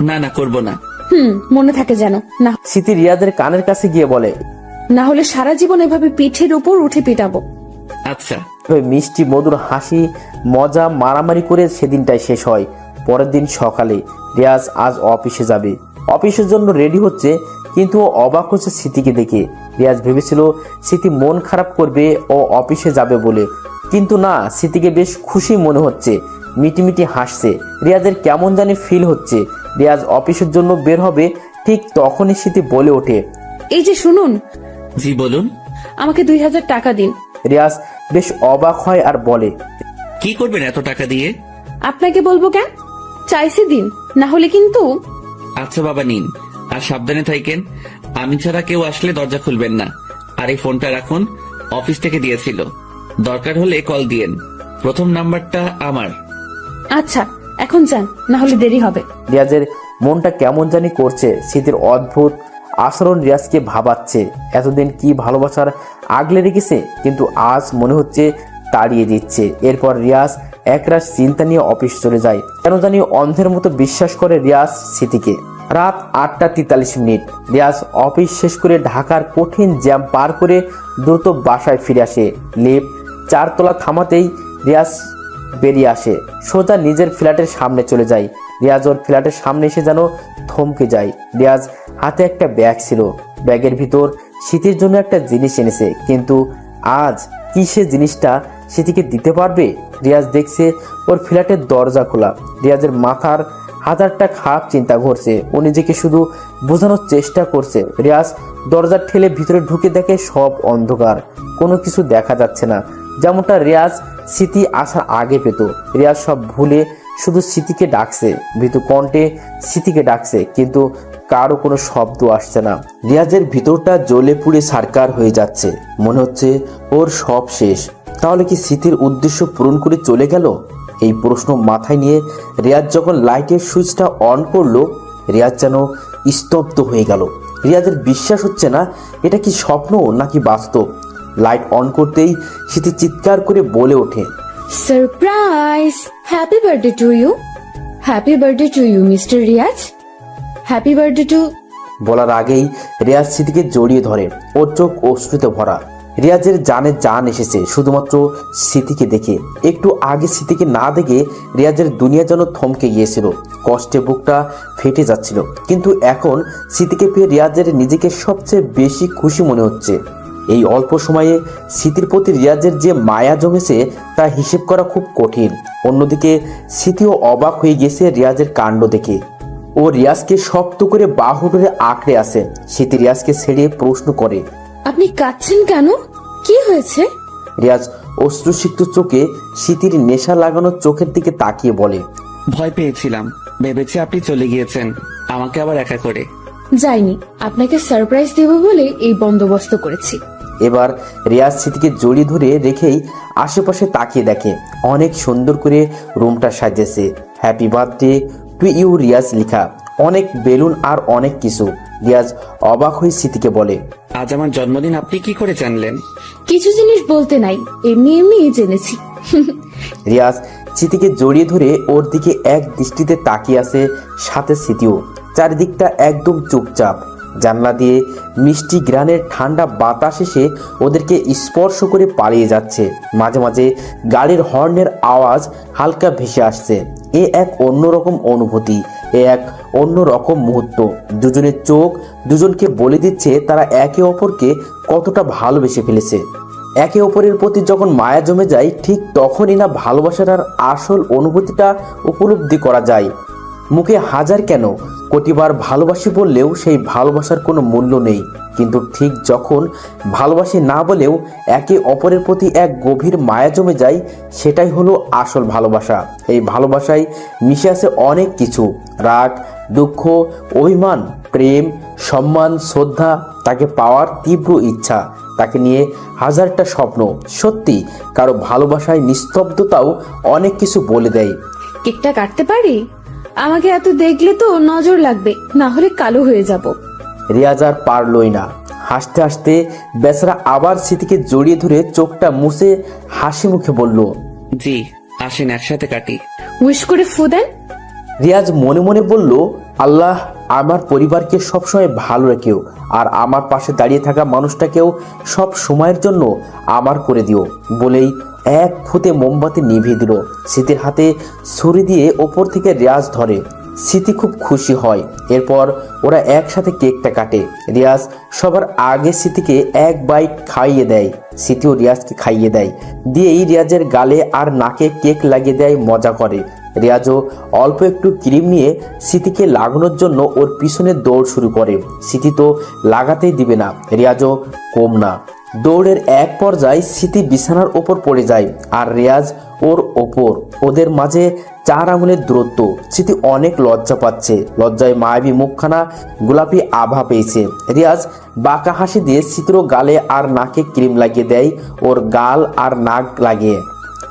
Speaker 3: না করব না।
Speaker 5: মনে থাকে যেন না।
Speaker 1: স্মৃতি রিয়াজের কানের কাছে গিয়ে বলে,
Speaker 5: না হলে সারা জীবন এভাবে পিঠের উপর উঠে পিটাবো।
Speaker 3: আচ্ছা।
Speaker 1: ওই মিষ্টি মধুর হাসি, মজা, মারামারি করে সেদিনটাই শেষ হয়। পরের দিন সকালে রিয়াজ আজ অফিসে যাবে। অফিসের জন্য রেডি হচ্ছে, কিন্তু ও অবাক হচ্ছে স্মৃতিকে দেখে। রিয়াজ ভেবেছিল স্মৃতি মন খারাপ করবে ও অফিসে যাবে বলে, কিন্তু না, স্মৃতিকে বেশ খুশি মনে হচ্ছে, মিটিমিটি হাসছে। রিয়াজের কেমন জানি ফিল হচ্ছে। রিয়াজ অফিসের জন্য বের হবে, ঠিক তখনই স্মৃতি বলে ওঠে,
Speaker 5: এই যে শুনুন।
Speaker 3: জি বলুন।
Speaker 5: আমাকে 2000 টাকা দিন।
Speaker 1: রিয়াজ বেশ অবাক হয় আর বলে,
Speaker 3: কি করবেন এত টাকা দিয়ে?
Speaker 5: আপনাকে বলবো কেন, চাইছি দিন, না হলে কিন্তু।
Speaker 3: আচ্ছা বাবা নিন, আর সাবধানে থাকেন। আমি ছাড়া কেউ আসলে দরজা খুলবেন না। আর এই ফোনটা রাখুন, অফিস থেকে দিয়েছিল, দরকার হলে কল দিয়েন। প্রথম নাম্বারটা আমার।
Speaker 5: আচ্ছা এখন যান, না হলে দেরি হবে।
Speaker 1: রিয়াজের মনটা কেমন জানি করছে। স্মৃতির অদ্ভুত আচরণ রিয়াজকে ভাবাচ্ছে। এতদিন কি ভালোবাসার আগলে রেখেছে, কিন্তু আজ মনে হচ্ছে তাড়িয়ে দিচ্ছে। এরপর রিয়াজ একরাশ চিন্তা নিয়ে অফিস চলে যায়। কেন জানি অন্ধের মতো বিশ্বাস করে রিয়াজ স্মৃতিকে। রাত 8:43। রিয়াজ অফিস শেষ করে ঢাকার কঠিন জ্যাম পার করে দ্রুত বাসায় ফিরে আসে। লিফট 4 তলা থামাতেই রিয়াজ বেরিয়ে আসে, সোজা নিজের ফ্ল্যাটের সামনে চলে যায়। রিয়াজ ওর ফ্ল্যাটের সামনে এসে যেন থমকে যায়। রিয়াজ হাতে একটা ব্যাগ ছিল, ব্যাগের ভিতর স্মৃতির জন্য একটা জিনিস এনেছে, কিন্তু আজ কি সে জিনিসটা স্মৃতিকে দিতে পারবে? রিয়াজ দেখছে ওর ফ্ল্যাটের দরজা খোলা। রিয়াজের মাথার হাজারটা খারাপ চিন্তা ঘুরছে। ও নিজেকে শুধু বোঝানোর চেষ্টা করছে। রিয়াজ দরজা ঠেলে ভিতরে ঢুকে দেখে সব অন্ধকার, কোনো কিছু দেখা যাচ্ছে না, যেমনটা রিয়াজ স্মৃতি আসার আগে পেত। রিয়াজ সব ভুলে শুধু স্মৃতিকে ডাকছে, ভীতু কণ্ঠে স্মৃতিকে ডাকছে, কিন্তু কারো কোনো শব্দ আসছে না। রিয়াজের ভিতরটা জ্বলে পুড়ে ছারকার হয়ে যাচ্ছে। মনে হচ্ছে ওর সব শেষ। তাহলে কি স্মৃতির উদ্দেশ্য পূরণ করে চলে গেল? এই প্রশ্ন মাথায় নিয়ে রিয়াজ যখন লাইটের সুইচটা অন করলো, রিয়াজ যেন স্তব্ধ হয়ে গেল। রিয়াজের বিশ্বাস হচ্ছে না, এটা কি স্বপ্ন নাকি বাস্তব। লাইট অন করতেই স্মৃতি চিৎকার করে বলে ওঠে,
Speaker 5: surprise! Happy birthday to you. Happy birthday to you mister Riaz. Happy birthday to.
Speaker 1: বলার আগেই রিয়াজ স্মৃতিকে জড়িয়ে ধরে। ওর চোখ অশ্রুতে ভরা। রিয়াজের জানে জান এসেছে শুধুমাত্র স্মৃতিকে দেখে। একটু আগে স্মৃতিকে না দেখে রিয়াজের দুনিয়া যেন থমকে গিয়েছিল, কষ্টে বুকটা ফেটে যাচ্ছিল। কিন্তু এখন স্মৃতিকে পেয়ে রিয়াজের নিজেকে সবচেয়ে বেশি খুশি মনে হচ্ছে। এই অল্প সময়ে স্মৃতির প্রতি রিয়াজের যে মায়া জমেছে তা হিসেব করা খুব কঠিন। অন্যদিকে স্মৃতিও অবাক হয়ে গেছে রিয়াজের কাণ্ড দেখে। ও রিয়াজকে শক্ত করে বাহু ধরে আঁকড়ে আসে। স্মৃতি রিয়াজকে ছেড়ে প্রশ্ন করে,
Speaker 5: আপনি কাঁদছেন কেন, কি হয়েছে?
Speaker 1: রিয়াজ অশ্রুসিক্ত চোখে স্মৃতির নেশা লাগানো চোখের দিকে তাকিয়ে বলে,
Speaker 3: ভয় পেয়েছিলাম, ভেবেছি আপনি চলে গিয়েছেন, আমাকে আবার একা করে।
Speaker 5: যাইনি, আপনাকে সারপ্রাইজ দেব বলে এই বন্দোবস্ত করেছি।
Speaker 1: এবার রিয়াজ স্মৃতিকে জড়িয়ে ধরে রেখেই আশেপাশে তাকিয়ে দেখে অনেক সুন্দর করে রুমটা সাজিয়েছে। Happy birthday to you Riaz লেখা, অনেক বেলুন আর অনেক কিছু। রিয়াজ অবাক হয়ে স্মৃতিকে বলে,
Speaker 3: আজ আমার জন্মদিন, আপনি কি করে জানলেন?
Speaker 5: কিছু জিনিস বলতে নাই, এমনি এমনি জেনেছি।
Speaker 1: রিয়াজ স্মৃতিকে জড়িয়ে ধরে ওর দিকে এক দৃষ্টিতে তাকিয়ে আছে, সাথে স্মৃতিও। চারিদিকটা একদম চুপচাপ। জানলা দিয়ে মিষ্টি গ্রানের ঠান্ডা বাতাস এসে ওদেরকে স্পর্শ করে পালিয়ে যাচ্ছে। মাঝে মাঝে গাড়ির হর্নের আওয়াজ হালকা ভেসে আসছে। এ এক অন্যরকম অনুভূতি, এ এক অন্যরকম মুহূর্ত। দুজনের চোখ দুজনকে বলে দিচ্ছে তারা একে অপরকে কতটা ভালোবেসে ফেলেছে। একে অপরের প্রতি যখন মায়া জমে যায়, ঠিক তখনই না ভালোবাসার আর আসল অনুভূতিটা উপলব্ধি করা যায়। মুখে হাজার কেন কোটিবার ভালোবাসি বললেও সেই ভালোবাসার কোনো মূল্য নেই। কিন্তু ঠিক যখন ভালোবাসি না বলেও একে অপরের প্রতি এক গভীর মায়া জমে যায়, সেটাই হলো আসল ভালোবাসা। এই ভালোবাসায় মিশে আছে অনেক কিছু, রাগ, দুঃখ, অভিমান, প্রেম, সম্মান, শ্রদ্ধা, তাকে পাওয়ার তীব্র ইচ্ছা, তাকে নিয়ে হাজারটা স্বপ্ন। সত্যি কারো ভালোবাসায় নিস্তব্ধতাও অনেক কিছু বলে দেয়।
Speaker 6: কেকটা কাটতে পারি? আমাকে এত দেখলে তো নজর লাগবে, না হলে কালো হয়ে যাব।
Speaker 1: রিয়াজ আর পারলই না। হাসতে হাসতে বেচারা আবার স্মৃতিকে জড়িয়ে ধরে চোখটা মুছে হাসি মুখে বলল,
Speaker 3: জি আসেন একসাথে কাটি।
Speaker 6: উইশ করে ফু দেন।
Speaker 1: রিয়াজ মনে মনে বলল, আল্লাহ আমার পরিবারকে সবসময় ভালো রেখেও, আর আমার পাশে দাঁড়িয়ে থাকা মানুষটাকেও সব সময়ের জন্য আমার করে দিও। বলেই এক ফুঁতে মোমবাতি নিভিয়ে দিল। স্মৃতির হাতে ছুরি দিয়ে ওপর থেকে রিয়াজ ধরে। স্মৃতি খুব খুশি হয়। এরপর ওরা একসাথে কেকটা কাটে। রিয়াজ সবার আগে স্মৃতিকে এক বাইট খাইয়ে দেয়, স্মৃতিও রিয়াজকে খাইয়ে দেয়। দিয়েই রিয়াজের গালে আর নাকে কেক লাগিয়ে দেয়, মজা করে। রিয়াজও অল্প একটু ক্রিম নিয়ে স্মৃতিকে লাগানোর জন্য ওর পিছনে দৌড় শুরু করে। স্মৃতি তো লাগাতেই দিবে না, রিয়াজও কম না। দৌড়ের এক পর্যায়ে স্মৃতি বিছানার ওপর পড়ে যায় আর রিয়াজ ওর ওপর। ওদের মাঝে 4 আঙুলের দূরত্ব। স্মৃতি অনেক লজ্জা পাচ্ছে। লজ্জায় মায়াবী মুখখানা গোলাপি আভা পেয়েছে। রিয়াজ বাঁকা হাসি দিয়ে স্মৃতির গালে আর নাকে ক্রিম লাগিয়ে দেয়, ওর গাল আর নাক লাগিয়ে।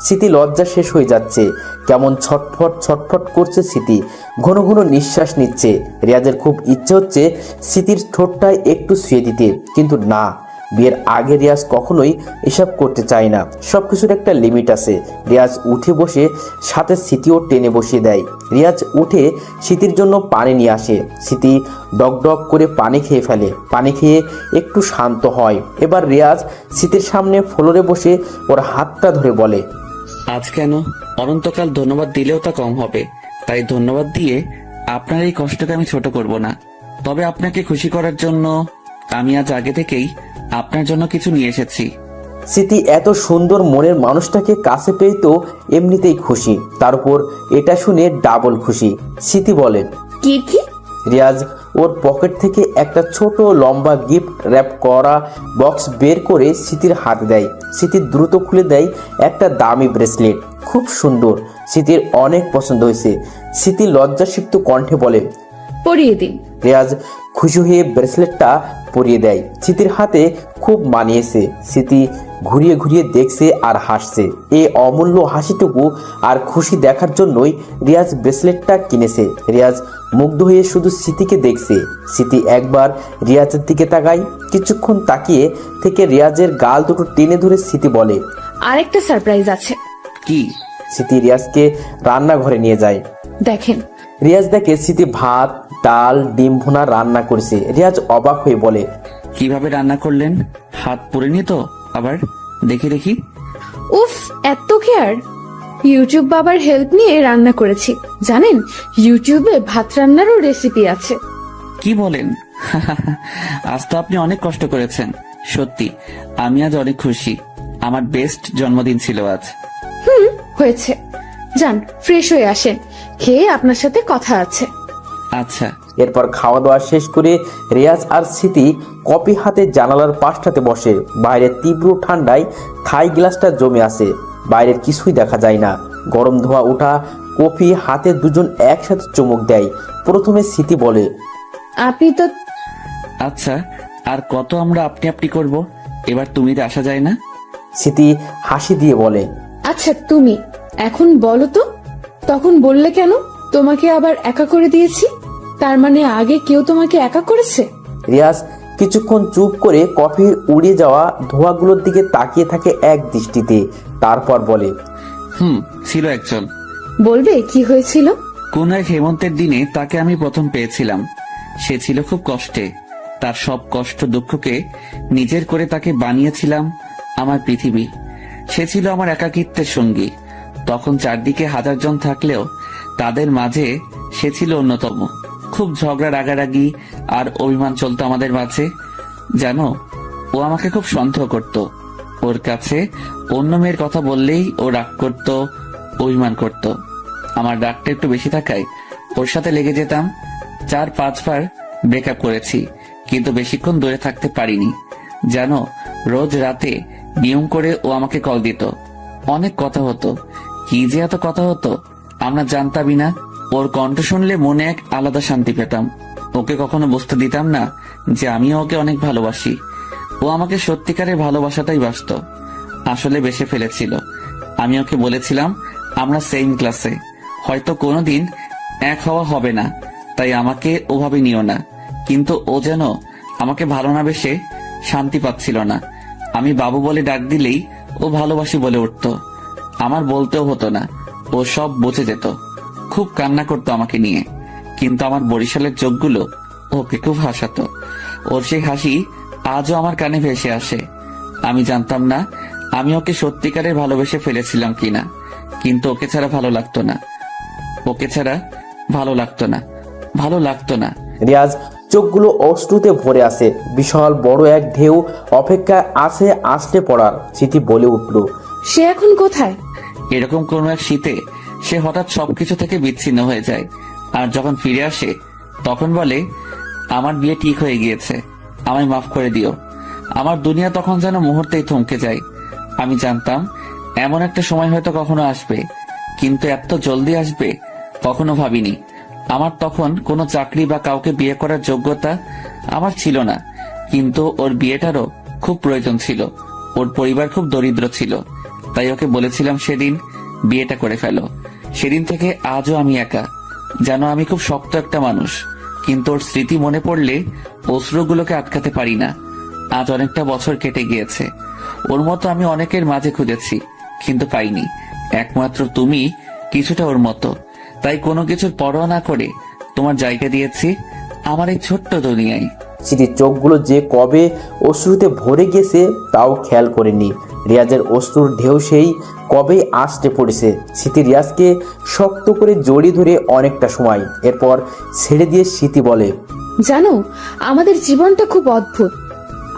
Speaker 1: স্মৃতি লজ্জা শেষ হয়ে যাচ্ছে, কেমন ছটফট ছটফট করছে স্মৃতি, ঘন ঘন নিঃশ্বাস নিচ্ছে। রিয়াজের খুব ইচ্ছে হচ্ছে স্মৃতির ঠোঁটটায় একটু ছুঁয়ে দিতে, কিন্তু না, বিয়ের আগে রিয়াজ কখনোই এসব করতে চায় না। সবকিছুর একটা লিমিট আছে। রিয়াজ উঠে বসে সাথে স্মৃতিও টেনে বসিয়ে দেয়। রিয়াজ উঠে স্মৃতির জন্য পানি নিয়ে আসে। স্মৃতি ডক ডক করে পানি খেয়ে ফেলে। পানি খেয়ে একটু শান্ত হয়। এবার রিয়াজ স্মৃতির সামনে ফ্লোরে বসে ওর হাতটা ধরে বলে,
Speaker 3: আজ কেন অনন্তকাল ধন্যবাদ দিলেও তা কম হবে, তাই ধন্যবাদ দিয়ে আপনার এই কষ্টকে আমি ছোট করব না। তবে আপনাকে খুশি করার জন্য আমি আজ আগে থেকেই আপনার জন্য কিছু নিয়ে এসেছি।
Speaker 1: স্মৃতি এত সুন্দর মনের মানুষটাকে কাছে পেয়ে তো এমনিতেই খুশি, তার উপর এটা শুনে ডাবল খুশি। স্মৃতি বলে,
Speaker 6: কি কি?
Speaker 1: রিয়াজ ওর পকেট থেকে একটা ছোট লম্বা গিফট র্যাপ করা বক্স বের করে স্মৃতির হাতে দেয়। স্মৃতি দ্রুত খুলে দেয় একটা দামি ব্রেসলেট, খুব সুন্দর। স্মৃতির অনেক পছন্দ হয়েছে। স্মৃতি লজ্জাসিক্ত কণ্ঠে বলে,
Speaker 6: পরিয়ে দিন।
Speaker 1: রিয়াজ খুশি হয়ে ব্রেসলেটটা পরিয়ে দেয়। স্মৃতির হাতে খুব মানিয়েছে। স্মৃতি ঘুরিয়ে ঘুরিয়ে দেখছে আর হাসছে। এই অমূল্য হাসিটুকু আর খুশি দেখার জন্যই রিয়াজ ব্রেসলেটটা কিনেছে। রিয়াজ মুগ্ধ হয়ে শুধু স্মৃতিকে দেখছে। স্মৃতি একবার রিয়াজের দিকে তাকায়। কিছুক্ষণ তাকিয়ে থেকে রিয়াজের গাল দুটো টেনে ধরে স্মৃতি বলে,
Speaker 6: আরেকটা সারপ্রাইজ আছে।
Speaker 3: কি?
Speaker 1: স্মৃতি রিয়াজকে রান্নাঘরে নিয়ে যায়।
Speaker 6: দেখেন।
Speaker 1: রিয়াজ দেখে স্মৃতি ভাত, ডাল, ডিম ভুনা রান্না করেছে। রিয়াজ অবাক হয়ে বলে,
Speaker 3: কিভাবে রান্না করলেন? হাত পুড়েনি তো? আবার দেখি দেখি।
Speaker 6: উফ, এত কেয়ার। ইউটিউব বাবার হেল্প নিয়ে রান্না করেছি। জানেন, ইউটিউবে ভাত রান্নারও রেসিপি আছে।
Speaker 3: কি বলেন? আজ তো আপনি অনেক কষ্ট করেছেন। সত্যি আমি আজ অনেক খুশি। আমার বেস্ট জন্মদিন ছিল আজ।
Speaker 6: হয়েছে, যান ফ্রেশ হয়ে আসেন, খেয়ে আপনার সাথে কথা আছে।
Speaker 3: আচ্ছা।
Speaker 1: এরপর খাওয়া দাওয়া শেষ করে রিয়াজ আর স্মৃতি কফি হাতে জানালার পাশটাতে বসে। বাইরের তীব্র ঠান্ডায় থাই গ্লাসটা জমে আছে। বাইরের কিছুই দেখা যায় না। গরম ধোয়া ওঠা কফি হাতে দুজন একসাথে চুমুক দেয়। প্রথমে স্মৃতি বলে,
Speaker 6: আপনি তো
Speaker 3: আচ্ছা, আর কত আমরা আপনি আপনি করব? এবার তুমিতে আসা যায় না?
Speaker 1: স্মৃতি হাসি দিয়ে বলে,
Speaker 6: আচ্ছা তুমি এখন বলো তো, তখন বললে কেন তোমাকে আবার একা করে দিয়েছি? তার মানে আগে কেউ তোমাকে একা করেছে?
Speaker 1: রিয়াজ কিছুক্ষণ চুপ করে কফির উড়ে যাওয়া ধোঁয়াগুলোর দিকে তাকিয়ে থাকে এক দৃষ্টিতে। তারপর বলে,
Speaker 3: ছিল একজন।
Speaker 5: বলবে কি হয়েছিল?
Speaker 3: কোন এক হেমন্তের দিনে তাকে আমি প্রথম পেয়েছিলাম। সে ছিল খুব কষ্টে। তার সব কষ্ট দুঃখকে নিজের করে তাকে বানিয়েছিলাম আমার পৃথিবী। সে ছিল আমার একাকিত্বের সঙ্গী। তখন চারদিকে হাজার জন থাকলেও তাদের মাঝে সে ছিল অন্যতম। খুব ঝগড়া রাগারাগি আর অভিমান চলতো আমাদের মাঝে। জানো, ও আমাকে খুব সন্দেহ করত। ওর কাছে অন্য মেয়ের কথা বললেই ও রাগ করত, অভিমান করত। আমার রাগটা একটু বেশি থাকায় ওর সাথে লেগে যেতাম। 4-5 বার ব্রেকআপ করেছি, কিন্তু বেশিক্ষণ দূরে থাকতে পারিনি। জানো, রোজ রাতে নিয়ম করে ও আমাকে কল দিত। অনেক কথা হতো। কি যে এত কথা হতো আমরা জানতামই না। ওর কণ্ঠ শুনলে মনে এক আলাদা শান্তি পেতাম। ওকে কখনো বুঝতে দিতাম না যে আমিও ওকে অনেক ভালোবাসি। ও আমাকে সত্যিকারের ভালোবাসাটাই বাসত। আসলে বেসে ফেলেছিল। আমি ওকে বলেছিলাম আমরা সেম ক্লাসে, হয়তো কোনোদিন এক হওয়া হবে না, তাই আমাকে ওভাবে নিও না। কিন্তু ও যেন আমাকে ভালো না বেসে শান্তি পাচ্ছিল না। আমি বাবু বলে ডাক দিলেই ও ভালোবাসি বলে উঠত। আমার বলতেও হতো না, ও সব বুঝে যেত। খুব কান্না করতো আমাকে নিয়ে, কিন্তু আমার বরিশালের চোখগুলো ওকে খুব হাসাতো। ওর সেই হাসি আজও আমার কানে ভেসে আসে। আমি জানতাম না আমি ওকে সত্যিকারের ভালোবেসে ফেলেছিলাম কিনা, কিন্তু ওকে ছাড়া ভালো লাগতো না। ওকে ছাড়া ভালো লাগতো না, ভালো লাগতো না।
Speaker 1: রিয়াজ চোখগুলো অশ্রুতে ভরে আসে। বিশাল বড় এক ঢেউ অপেক্ষায় আছে আসলে পড়ার। স্মৃতি বলে উঠল,
Speaker 5: সে এখন কোথায়?
Speaker 3: এরকম কোন এক শীতে সে হঠাৎ সবকিছু থেকে বিচ্ছিন্ন হয়ে যায়। আর যখন ফিরে আসে তখন বলে, আমার বিয়ে ঠিক হয়ে গিয়েছে, আমায় মাফ করে দিও। আমার দুনিয়া তখন যেন মুহূর্তেই থমকে যায়। আমি জানতাম এমন একটা সময় হয়তো কখনো আসবে, কিন্তু এত জলদি আসবে কখনো ভাবিনি। আমার তখন কোনো চাকরি বা কাউকে বিয়ে করার যোগ্যতা আমার ছিল না, কিন্তু ওর বিয়েটারও খুব প্রয়োজন ছিল। ওর পরিবার খুব দরিদ্র ছিল, তাই ওকে বলেছিলাম সেদিন বিয়েটা করে ফেলো। সেদিন থেকে আজও আমি একা। জানো, আমি খুব শক্ত একটা মানুষ, কিন্তু ওর স্মৃতি মনে পড়লে অশ্রুগুলোকে আটকাতে পারি না। আজ অনেকটা বছর কেটে গিয়েছে। ওর মতো আমি অনেকের মাঝে খুঁজেছি, কিন্তু পাইনি। একমাত্র তুমি কিছুটা ওর মতো, তাই কোনো কিছুর পরোয়া না করে তোমার জায়গা দিয়েছি আমার এই ছোট্ট দুনিয়ায়।
Speaker 1: স্মৃতির চোখগুলো যে কবে অশ্রুতে ভরে গেছে তাও খেয়াল করেনি। রিয়াজের অশ্রুর ঢেউ সেই কবেই আসতে পড়েছে। স্মৃতি রিয়াজকে শক্ত করে জড়িয়ে ধরে অনেকটা সময়, এরপর ছেড়ে দিয়ে স্মৃতি বলে,
Speaker 5: জানো, আমাদের জীবনটা খুব অদ্ভুত।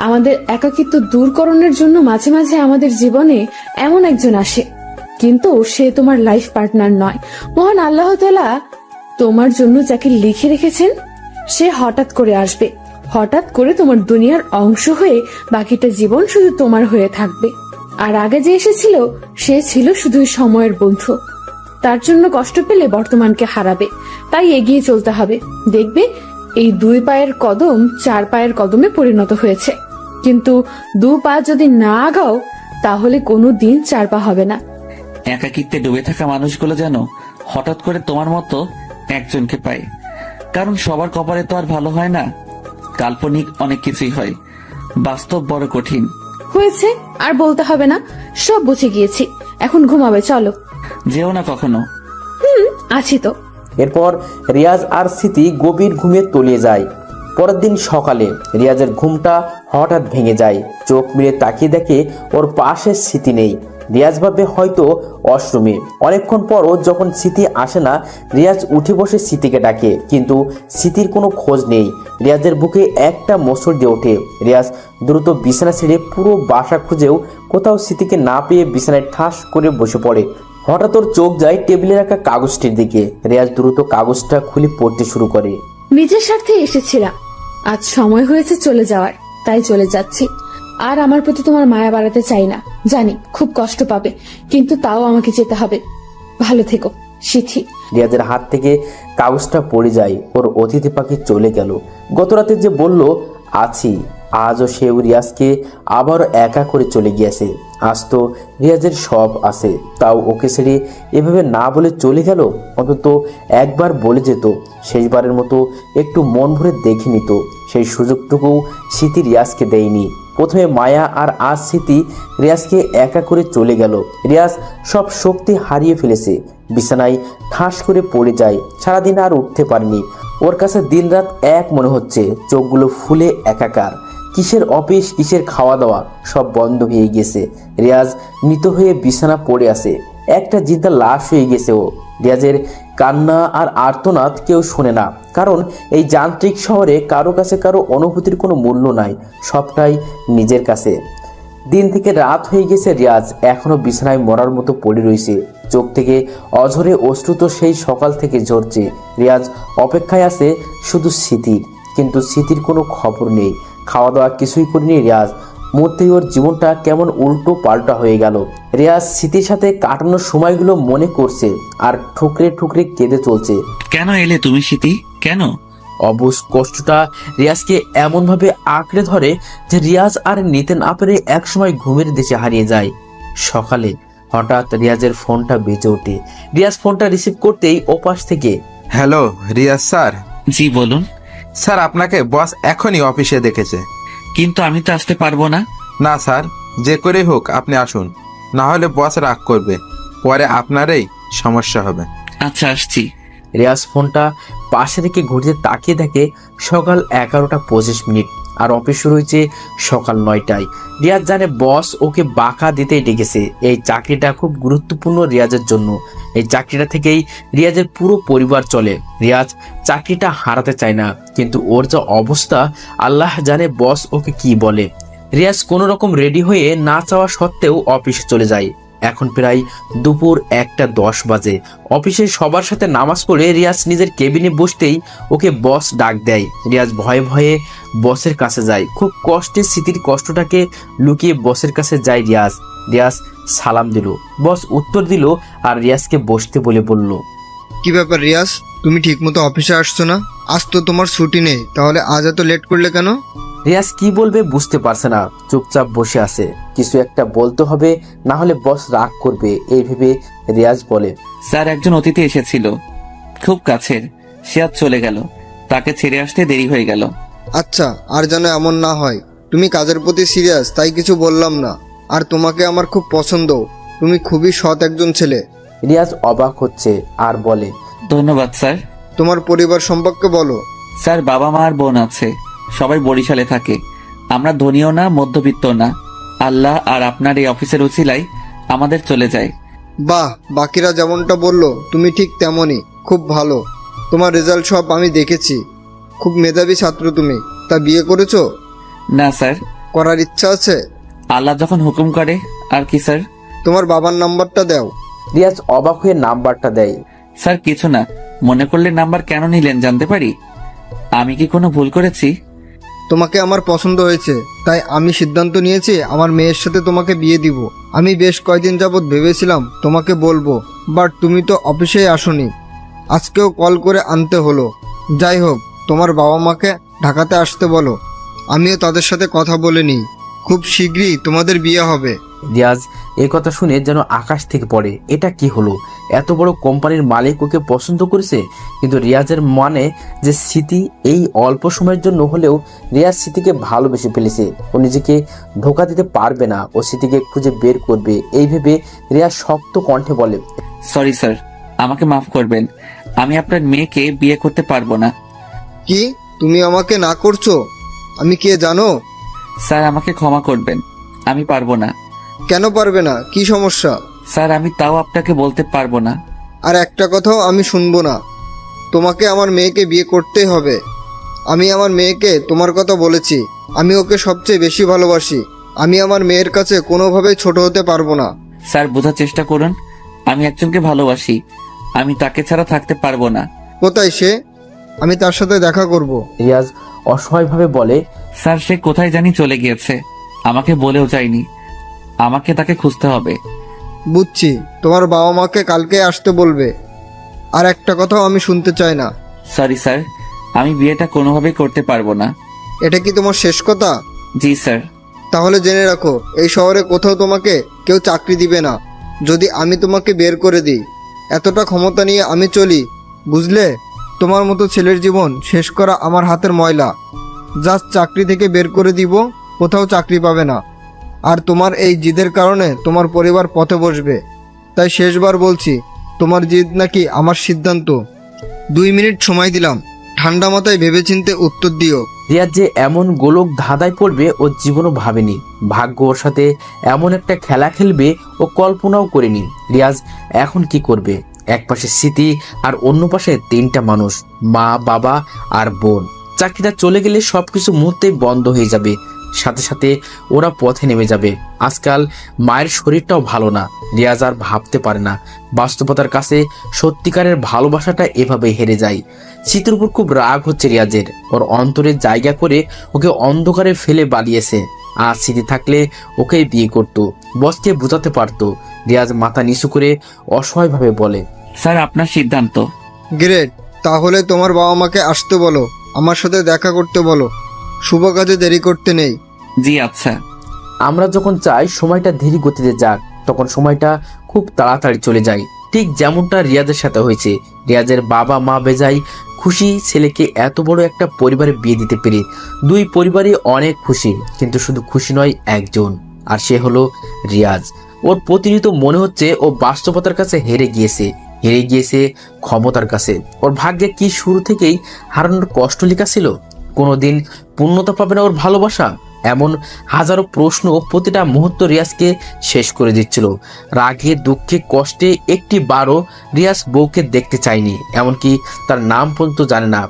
Speaker 5: আমাদের একাকিত্ব দূরকরণের জন্য মাঝে মাঝে আমাদের জীবনে এমন একজন আসে, কিন্তু সে তোমার লাইফ পার্টনার নয়। মহান আল্লাহ তাআলা তোমার জন্য যাকে লিখে রেখেছেন সে হঠাৎ করে আসবে, হঠাৎ করে তোমার দুনিয়ার অংশ হয়ে বাকিটা জীবন শুধু তোমার হয়ে থাকবে। আর আগে যে এসেছিল সে ছিল শুধুই সময়ের বন্ধু। তার জন্য কষ্ট পেলে বর্তমানকে হারাবে, তাই এগিয়ে চলতে হবে। দেখবে এই 2 পায়ের কদম 4 পায়ের কদমে পরিণত হয়েছে, কিন্তু 2 পা যদি না আগাও তাহলে কোনো দিন 4 পা হবে না।
Speaker 3: একাকিত্বে ডুবে থাকা মানুষগুলো যেন হঠাৎ করে তোমার মতো একজনকে পায়। কারণ সবার কপালে তো আর ভালো হয় না। কাল্পনিক অনেক কিছুই হয়, বাস্তব বড় কঠিন।
Speaker 5: হয়েছে, আর বলতে হবে না, সব বুঝে গিয়েছি। এখন ঘুমাবে, চলো।
Speaker 3: যেও না কখনো।
Speaker 5: আছি তো।
Speaker 1: এরপর রিয়াজ আর স্মৃতি গভীর ঘুমে তলিয়ে যায়। পরের দিন সকালে রিয়াজের ঘুমটা হঠাৎ ভেঙে যায়। চোখ মেলে তাকিয়ে দেখে ওর পাশে স্মৃতি নেই। রিয়াজ ভাবে হয়তো ওয়াশরুমে। অনেকক্ষণ পরও যখন স্মৃতি আসে না, রিয়াজ উঠে বসে স্মৃতিকে ডাকে, কিন্তু স্মৃতির কোনো খোঁজ নেই। রিয়াজের বুকে একটা মোচড় দিয়ে ওঠে। রিয়াজ দ্রুত বিছানা ছেড়ে পুরো বাসা খুঁজেও কোথাও স্মৃতিকে না পেয়ে বিছানায় ঠাস করে বসে পড়ে। হঠাৎ ওর চোখ যায় টেবিলে রাখা কাগজটির দিকে। রিয়াজ দ্রুত কাগজটা খুলে পড়তে শুরু করে।
Speaker 5: নিজের স্বার্থে এসেছিলাম, আজ সময় হয়েছে চলে যাওয়ার, তাই চলে যাচ্ছি। আর আমার প্রতি তোমার মায়া বাড়াতে চাই না, জানি খুব কষ্ট পাবে, কিন্তু তাও আমাকে যেতে হবে। ভালো থেকো, সিথি।
Speaker 1: রিয়াজের হাত থেকে কাগজটা পড়ে যায়। ওর অতিথি পাখি চলে গেল। গতরাতে যে বলল আছি, আজও সেও রিয়াজকে আবারও একা করে চলে গিয়েছে। আজ তো রিয়াজের সব আছে, তাও ওকে ছেড়ে এভাবে না বলে চলে গেল। অন্তত একবার বলে যেত, শেষবারের মতো একটু মন ভরে দেখে নিত। সেই সুযোগটুকু স্মৃতি রিয়াজকে দেয়নি। প্রথমে মায়া আর আজ স্মৃতি রিয়াজকে একা করে চলে গেল। রিয়াজ সব শক্তি হারিয়ে ফেলেছে, বিছানায় ঠাস করে পড়ে যায়। সারাদিন আর উঠতে পারেনি। ওর কাছে দিনরাত এক মনে হচ্ছে, চোখগুলো ফুলে একাকার। কিসের অফিস, কিসের খাওয়া দাওয়া, সব বন্ধ হয়ে গেছে। রিয়াজ মৃত হয়ে বিছানা পড়ে আছে, একটা জিন্দা লাশ হয়ে গেছে ও। রিয়াজের কান্না আর আর্তনাদ কেউ শোনে না, কারণ এই যান্ত্রিক শহরে কারো কাছে কারো অনুভূতির কোনো মূল্য নাই, সবটাই নিজের কাছে। দিন থেকে রাত হয়ে গেছে, রিয়াজ এখনো বিছানায় মরার মতো পড়ে রয়েছে। চোখ থেকে অঝরে অশ্রু তো সেই সকাল থেকে ঝরছে। রিয়াজ অপেক্ষায় আছে শুধু স্মৃতির, কিন্তু স্মৃতির কোনো খবর নেই। খাওয়া দাওয়া কিছুই করেনি রিয়াজ। মুহূর্তেই ওর জীবনটা কেমন উল্টো পাল্টা হয়ে গেল। রিয়াজ স্মৃতির সাথে কাটানোর সময়গুলো মনে করছে আর ঠুকরে ঠুকরে কেঁদে চলছে।
Speaker 3: কেন এলে তুমি স্মৃতি, কেন?
Speaker 1: অবুঝ কষ্টটা রিয়াজকে এমনভাবে আঁকড়ে ধরে যে রিয়াজ আর নিতে না পেরে একসময় ঘুমের দেশে হারিয়ে যায়। সকালে হঠাৎ রিয়াজের ফোনটা বেজে ওঠে। রিয়াজ ফোনটা রিসিভ করতেই ওপাশ থেকে,
Speaker 2: হ্যালো রিয়াজ স্যার।
Speaker 3: জি বলুন।
Speaker 2: স্যার আপনাকে বস এখনই অফিসে দেখেছে।
Speaker 3: কিন্তু আমি তো আসতে পারবো না।
Speaker 2: না স্যার, যে করেই হোক আপনি আসুন, না হলে বস রাগ করবে, পরে আপনারই সমস্যা হবে।
Speaker 3: আচ্ছা আসছি।
Speaker 1: রিয়াজ ফোনটা পাশে রেখে ঘড়িতে তাকিয়ে দেখে সকাল 11:25 আর অফিস শুরু হয়েছে সকাল 9টায়। রিয়াজ জানে বস ওকে বাঁকা দিতেই ডেকেছে। এই চাকরিটা খুব গুরুত্বপূর্ণ রিয়াজের জন্য। এই চাকরিটা থেকেই রিয়াজের পুরো পরিবার চলে। রিয়াজ চাকরিটা হারাতে চায় না, কিন্তু ওর যা অবস্থা আল্লাহ জানে বস ওকে কি বলে। রিয়াজ কোনো রকম রেডি হয়ে না চাওয়া সত্ত্বেও অফিসে চলে যায়। এখন প্রায় দুপুর 1:10 বাজে। অফিসে সবার সাথে নামাজ পড়ে রিয়াজ নিজের কেবিনে বসতেই ওকে বস ডাক দেয়। রিয়াজ ভয়ে ভয়ে বসের কাছে যায়। খুব কষ্টে স্মৃতির কষ্টটাকে লুকিয়ে বসের কাছে যায় রিয়াজ। রিয়াজ সালাম দিল, বস উত্তর দিল আর রিয়াজকে বসতে বলে বলল,
Speaker 4: কি ব্যাপার রিয়াজ, তুমি ঠিকমতো অফিসে আসছো না? আজ তো তোমার ছুটি নেই, তাহলে আজ এত লেট করলে কেন?
Speaker 1: রিয়াজ কি বলবে বুঝতে পারছে না, চুপচাপ বসে আছে। কিছু একটা বলতে হবে, না হলে বস রাগ করবে এই ভেবে রিয়াজ বলে,
Speaker 3: স্যার একজন অতিথি এসেছিল, খুব কাছের, সে আজ চলে গেল, তাকে ছেড়ে আসতে দেরি হয়ে গেল।
Speaker 4: আচ্ছা, আর যেন এমন না হয়। তুমি কাজের প্রতি সিরিয়াস, তাই কিছু বললাম না। আর তোমাকে আমার খুব পছন্দ, তুমি খুবই সৎ একজন ছেলে।
Speaker 1: রিয়াজ অবাক হচ্ছে আর বলে,
Speaker 3: ধন্যবাদ স্যার।
Speaker 4: তোমার পরিবার সম্পর্কে বলো।
Speaker 3: স্যার বাবা মা আর বোন আছে, সবাই বরিশালে থাকে। আমরা ধনীও না মধ্যবিত্ত না, আল্লাহ আর আপনার এই অফিসের উছিলাই আমাদের চলে যায়।
Speaker 4: বাহ, বাকিরা যেমনটা বললো তুমি ঠিক তেমনই, খুব ভালো। তোমার রেজাল্ট সব আমি দেখেছি, খুব মেধাবী ছাত্র তুমি। তা বিয়ে করেছো?
Speaker 3: না স্যার।
Speaker 4: করার ইচ্ছা আছে?
Speaker 3: আল্লাহ যখন হুকুম করে। আর কি স্যার?
Speaker 4: তোমার বাবার নাম্বারটা দাও।
Speaker 1: রিয়াজ অবাক হয়ে নাম্বারটা দেয়।
Speaker 3: স্যার কিছু না, মনে করলে নাম্বার কেন নিলেন জানতে পারি? আমি কি কোনো ভুল করেছি?
Speaker 4: তোমাকে আমার পছন্দ হয়েছে, তাই আমি সিদ্ধান্ত নিয়েছি আমার মেয়ের সাথে তোমাকে বিয়ে দিব। আমি বেশ কয়েকদিন যাবৎ ভেবেছিলাম তোমাকে বলবো, বাট তুমি তো অফিসেই আসোনি। আজকেও কল করে আনতে হলো। যাই হোক, তোমার বাবা মাকে ঢাকাতে আসতে বলো, আমিও তাদের সাথে কথা বলে নিই। খুব শীঘ্রই তোমাদের বিয়ে হবে।
Speaker 1: রিয়াজ এই কথা শুনে যেন আকাশ থেকে পড়ে। এটা কি হলো? এত বড় কোম্পানির মালিক ওকে পছন্দ করেছে, কিন্তু রিয়াজের মানে যে স্মৃতি এই অল্প সময়ের জন্য হলেও রিয়াজ স্মৃতিকে ভালোবেসে ফেলেছে। ও নিজেকে ধোকা দিতে পারবে না, ও স্মৃতিকে খুঁজে বের করবে এই ভেবে রিয়াজ শক্ত কণ্ঠে বলে,
Speaker 3: সরি স্যার, আমাকে মাফ করবেন, আমি আপনার মেয়েকে বিয়ে করতে পারবো না।
Speaker 4: কি, তুমি আমাকে না করছো? আমি কে জানো?
Speaker 3: স্যার আমাকে ক্ষমা করবেন, আমি পারবো না।
Speaker 4: কেন পারবে না? কি সমস্যা?
Speaker 3: স্যার আমি তাও আপনাকে বলতে পারবো না।
Speaker 4: আর একটা কথাও আমি শুনবো না। তোমাকে আমার মেয়েকে বিয়ে করতেই হবে। আমি আমার মেয়েকে তোমার কথা বলেছি, আমি ওকে সবচেয়ে বেশি ভালোবাসি। আমি আমার মেয়ের কাছে কোনোভাবেই ছোট হতে পারবো না।
Speaker 3: স্যার বোঝার চেষ্টা করুন, আমি একজনকে ভালোবাসি, আমি তাকে ছাড়া থাকতে পারবো না।
Speaker 4: কোথায় সে? আমি তার সাথে দেখা করব।
Speaker 1: রিয়াজ অসহায়ভাবে বলে,
Speaker 3: স্যার সে কোথায় জানি চলে গিয়েছে, আমাকে বলেও যায়নি, আমাকে তাকে খুঁজতে হবে।
Speaker 4: বুঝছি, তোমার বাবা মাকে কালকে আসতে বলবে। আর একটা কথাও আমি শুনতে চাই না।
Speaker 3: সরি স্যার, আমি বিয়েটা কোনোভাবেই করতে পারবো না।
Speaker 4: এটা কি তোমার শেষ কথা?
Speaker 3: জি স্যার।
Speaker 4: তাহলে জেনে রাখো, এই শহরে কোথাও তোমাকে কেউ চাকরি দিবে না যদি আমি তোমাকে বের করে দিই। এতটা ক্ষমতা নিয়ে আমি চলি, বুঝলে? তোমার মতো ছেলের জীবন শেষ করা আমার হাতের ময়লা। জাস্ট চাকরি থেকে বের করে দিব, কোথাও চাকরি পাবে না। আর তোমার এই জিদের কারণে তোমার পরিবার পথে বসবে। তাই শেষবার বলছি, তোমার জিদ নাকি আমার সিদ্ধান্ত। 2 মিনিট সময় দিলাম, ঠান্ডা মাথায় ভেবেচিন্তে উত্তর দিও।
Speaker 1: রিয়াজ যে এমন গোলক ধাঁধায় পড়বে ও জীবনও ভাবেনি। ভাগ্য ওর সাথে এমন একটা খেলা খেলবে ও কল্পনাও করেনি। রিয়াজ এখন কি করবে? এক পাশে স্মৃতি আর অন্য পাশে 3টা মানুষ, মা, বাবা আর বোন। চাকরিটা চলে গেলে সবকিছু মুহূর্তেই বন্ধ হয়ে যাবে, সাথে সাথে ওরা পথে নেমে যাবে। আজকাল মায়ের শরীরটাও ভালো না। রিয়াজ আর ভাবতে পারে না বাস্তবতার কাছে সত্যিকারের ভালোবাসাটা এভাবে হেরে যায়। স্মৃতির উপর খুব রাগ হচ্ছে রিয়াজের। ওর অন্তরে জায়গা করে ওকে অন্ধকারে ফেলে বাড়িয়েছে। আর স্মৃতি থাকলে ওকেই বিয়ে করত, বসকে বোঝাতে পারতো। রিয়াজ মাথা নিচু করে অসহায়ভাবে বলে,
Speaker 3: স্যার আপনার সিদ্ধান্ত।
Speaker 4: গ্রেট, তাহলে তোমার বাবা মাকে আসতে বলো, আমার সাথে দেখা করতে বলো। শুভ কাজে দেরি করতে নেই।
Speaker 3: জি আচ্ছা।
Speaker 1: আমরা যখন চাই সময়টা ধীর গতিতে যাক, তখন সময়টা খুব তাড়াতাড়ি চলে যায়। ঠিক যেমনটা রিয়াজের সাথে হয়েছে। রিয়াজের বাবা মা বেজায় খুশি ছেলেকে এত বড় একটা পরিবারে বিয়ে দিতে পেরে। 2 পরিবারই অনেক খুশি, কিন্তু শুধু খুশি নয় একজন, আর সে হলো রিয়াজ। ওর প্রতিনিয়ত মনে হচ্ছে ও বাস্তবতার কাছে হেরে গিয়েছে ক্ষমতার কাছে। ওর ভাগ্যে কি শুরু থেকেই হারানোর কষ্ট লেখা ছিল? কোনোদিন পূর্ণতা পাবে না ওর ভালোবাসা? এমন হাজারো প্রশ্ন প্রতিটা মুহূর্ত রিয়াজকে শেষ করে দিচ্ছিল। রাগে, দুঃখে, কষ্টে একটি বারও রিয়াজ বউকে দেখতে চায়নি, এমনকি তার নাম পর্যন্ত জানে না।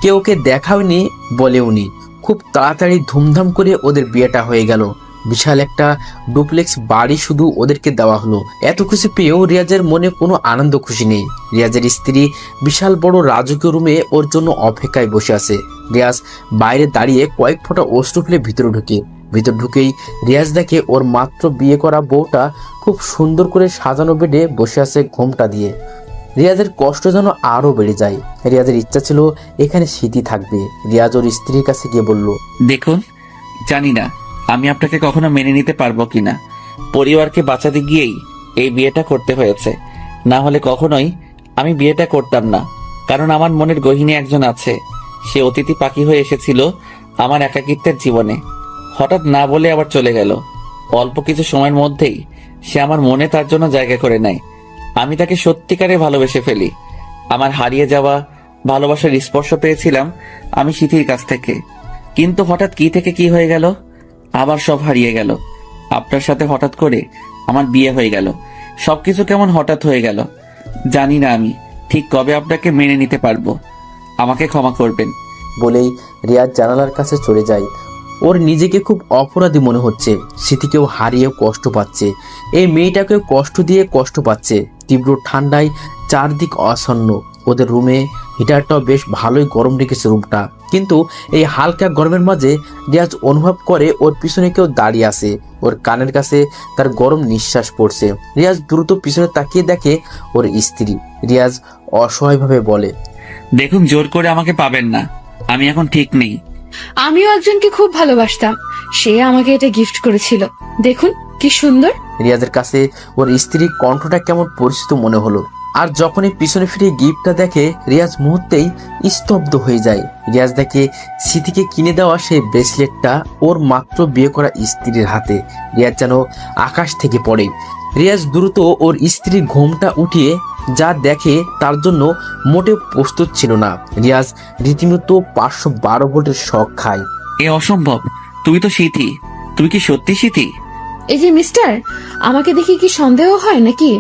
Speaker 1: কেউ ওকে দেখাওনি, বলেওনি। খুব তাড়াতাড়ি ধুমধাম করে ওদের বিয়েটা হয়ে গেল। বিশাল একটা ডুপ্লেক্স বাড়ি শুধু ওদেরকে দেওয়া হলো। এত খুশি পেয়েও রিয়াজের মনে কোনো আনন্দ খুশি নেই। রিয়াজের স্ত্রী বিশাল বড় রাজকীয় রুমে ওর জন্য অপেক্ষায় বসে আছে। রিয়াজ বাইরে দাঁড়িয়ে কয়েক ফোঁটা অশ্রু ফেলে ভিতর ঢুকেই রিয়াজ দেখে ওর মাত্র বিয়ে করা বউটা খুব সুন্দর করে সাজানো বেডে বসে আছে ঘোমটা দিয়ে। রিয়াজের কষ্ট যেন আরো বেড়ে যায়। রিয়াজের ইচ্ছা ছিল এখানে স্মৃতি থাকবে। রিয়াজ ওর স্ত্রীর কাছে গিয়ে বলল,
Speaker 3: দেখুন, জানি না আমি আপনাকে কখনো মেনে নিতে পারবো কিনা। পরিবারকে বাঁচাতে গিয়েই এই বিয়েটা করতে হয়েছে, না হলে কখনোই আমি বিয়েটা করতাম না। কারণ আমার মনের গহীনে একজন আছে, সে অতিথি পাখি হয়ে এসেছিল আমার একাকিত্বের জীবনে। হঠাৎ না বলে আবার চলে গেল। অল্প কিছু সময়ের মধ্যেই সে আমার মনে তার জন্য জায়গা করে নেয়। আমি তাকে সত্যিকারে ভালোবেসে ফেলি। আমার হারিয়ে যাওয়া ভালোবাসার স্পর্শ পেয়েছিলাম আমি স্মৃতির কাছ থেকে, কিন্তু হঠাৎ কি থেকে কি হয়ে গেল, আবার সব হারিয়ে গেল। আপনার সাথে হঠাৎ করে আমার বিয়ে হয়ে গেল। সবকিছু কেমন হঠাৎ হয়ে গেল। জানি না আমি ঠিক কবে আপনাকে মেনে নিতে পারবো। আমাকে ক্ষমা করবেন।
Speaker 1: বলেই রিয়াজ জানালার কাছে চলে যায়। ওর নিজেকে খুব অপরাধী মনে হচ্ছে। স্মৃতিকেও হারিয়েও কষ্ট পাচ্ছে, এই মেয়েটাকেও কষ্ট দিয়ে কষ্ট পাচ্ছে। তীব্র ঠান্ডায় চারদিক আসন্ন। ওদের রুমে হিটারটাও বেশ ভালোই গরম রেখেছে রুমটা, কিন্তু এই হালকা গরমের মাঝে রিয়াজ অনুভব করে ওর পিছনে কেউ দাঁড়িয়ে আছে। ওর কানের কাছে তার গরম নিঃশ্বাস পড়ছে। রিয়াজ দ্রুত পিছনে তাকিয়ে দেখে ওর স্ত্রী। রিয়াজ অসহায়ভাবে বলে,
Speaker 3: দেখুন, জোর করে আমাকে পাবেন না, আমি এখন ঠিক নেই।
Speaker 6: আমিও একজনকে খুব ভালোবাসতাম, সে আমাকে এটা গিফট করেছিল। দেখুন কি সুন্দর।
Speaker 1: রিয়াজের কাছে ওর স্ত্রীর কণ্ঠটা কেমন পরিচিত মনে হলো। আর যখনই পিছনে ফিরে গিফটটা দেখে, রিয়াজ মুহূর্তেই স্তব্ধ হয়ে যায়। রিয়াজ দেখে স্মৃতিকে কিনে দেওয়া সেই ব্রেসলেটটা ওর মাত্র বিয়ে করা স্ত্রীর হাতে। রিয়াজ যেন আকাশ থেকে পড়ে। রিয়াজ দ্রুত ওর স্ত্রীর ঘোমটা উঠিয়ে যা দেখে তার জন্য মোটেও প্রস্তুত ছিল না। রিয়াজ রীতিমতো 512 ভোল্টের শক খায়।
Speaker 3: এ অসম্ভব, তুমি তো স্মৃতি। তুমি কি সত্যি স্মৃতি?
Speaker 6: এই যে মিস্টার, আমাকে দেখে কি সন্দেহ হয় নাকি?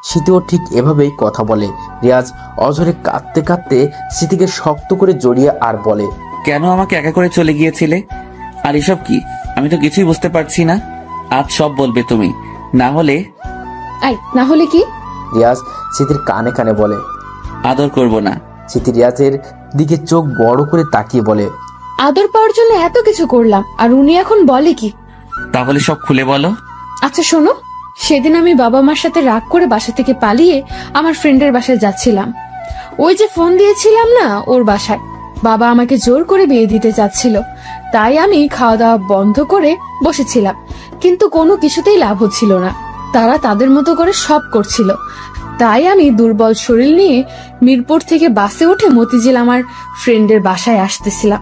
Speaker 1: স্মৃতিও ঠিক এভাবেই কথা বলে। রিয়াজ অঝরে কাঁদতে কাঁদতে স্মৃতিকে শক্ত করে জড়িয়ে আর বলে,
Speaker 3: কেন আমাকে একা করে চলে গিয়েছিলে? আর এসব কি? আমি তো কিছুই বুঝতে পারছি না। আজ সব বলবে তুমি, না হলে?
Speaker 6: না হলে কি?
Speaker 1: রিয়াজ স্মৃতির কানে কানে বলে,
Speaker 3: আদর করব না।
Speaker 1: স্মৃতি রিয়াজের দিকে চোখ বড় করে তাকিয়ে বলে,
Speaker 6: আদর পাওয়ার জন্য এত কিছু করলাম, আর উনি এখন বলে কি?
Speaker 3: তাহলে সব খুলে বলো।
Speaker 6: আচ্ছা শোনো, সেদিন আমি বাবা মার সাথে রাগ করে বাসা থেকে পালিয়ে আমার ফ্রেন্ডের বাসায় যাচ্ছিলাম। ওই যে ফোন দিয়েছিলাম না, ওর বাসায় বাবা আমাকে জোর করে বিয়ে দিতে চাচ্ছিল। তাই আমি খাওয়া দাওয়া বন্ধ করে বসেছিলাম, কিন্তু কোনো কিছুতেই লাভ হচ্ছিল না। তারা তাদের মতো করে সব করছিল। তাই আমি দুর্বল শরীর নিয়ে মিরপুর থেকে বাসে উঠে মতিঝিল আমার ফ্রেন্ডের বাসায় আসতেছিলাম।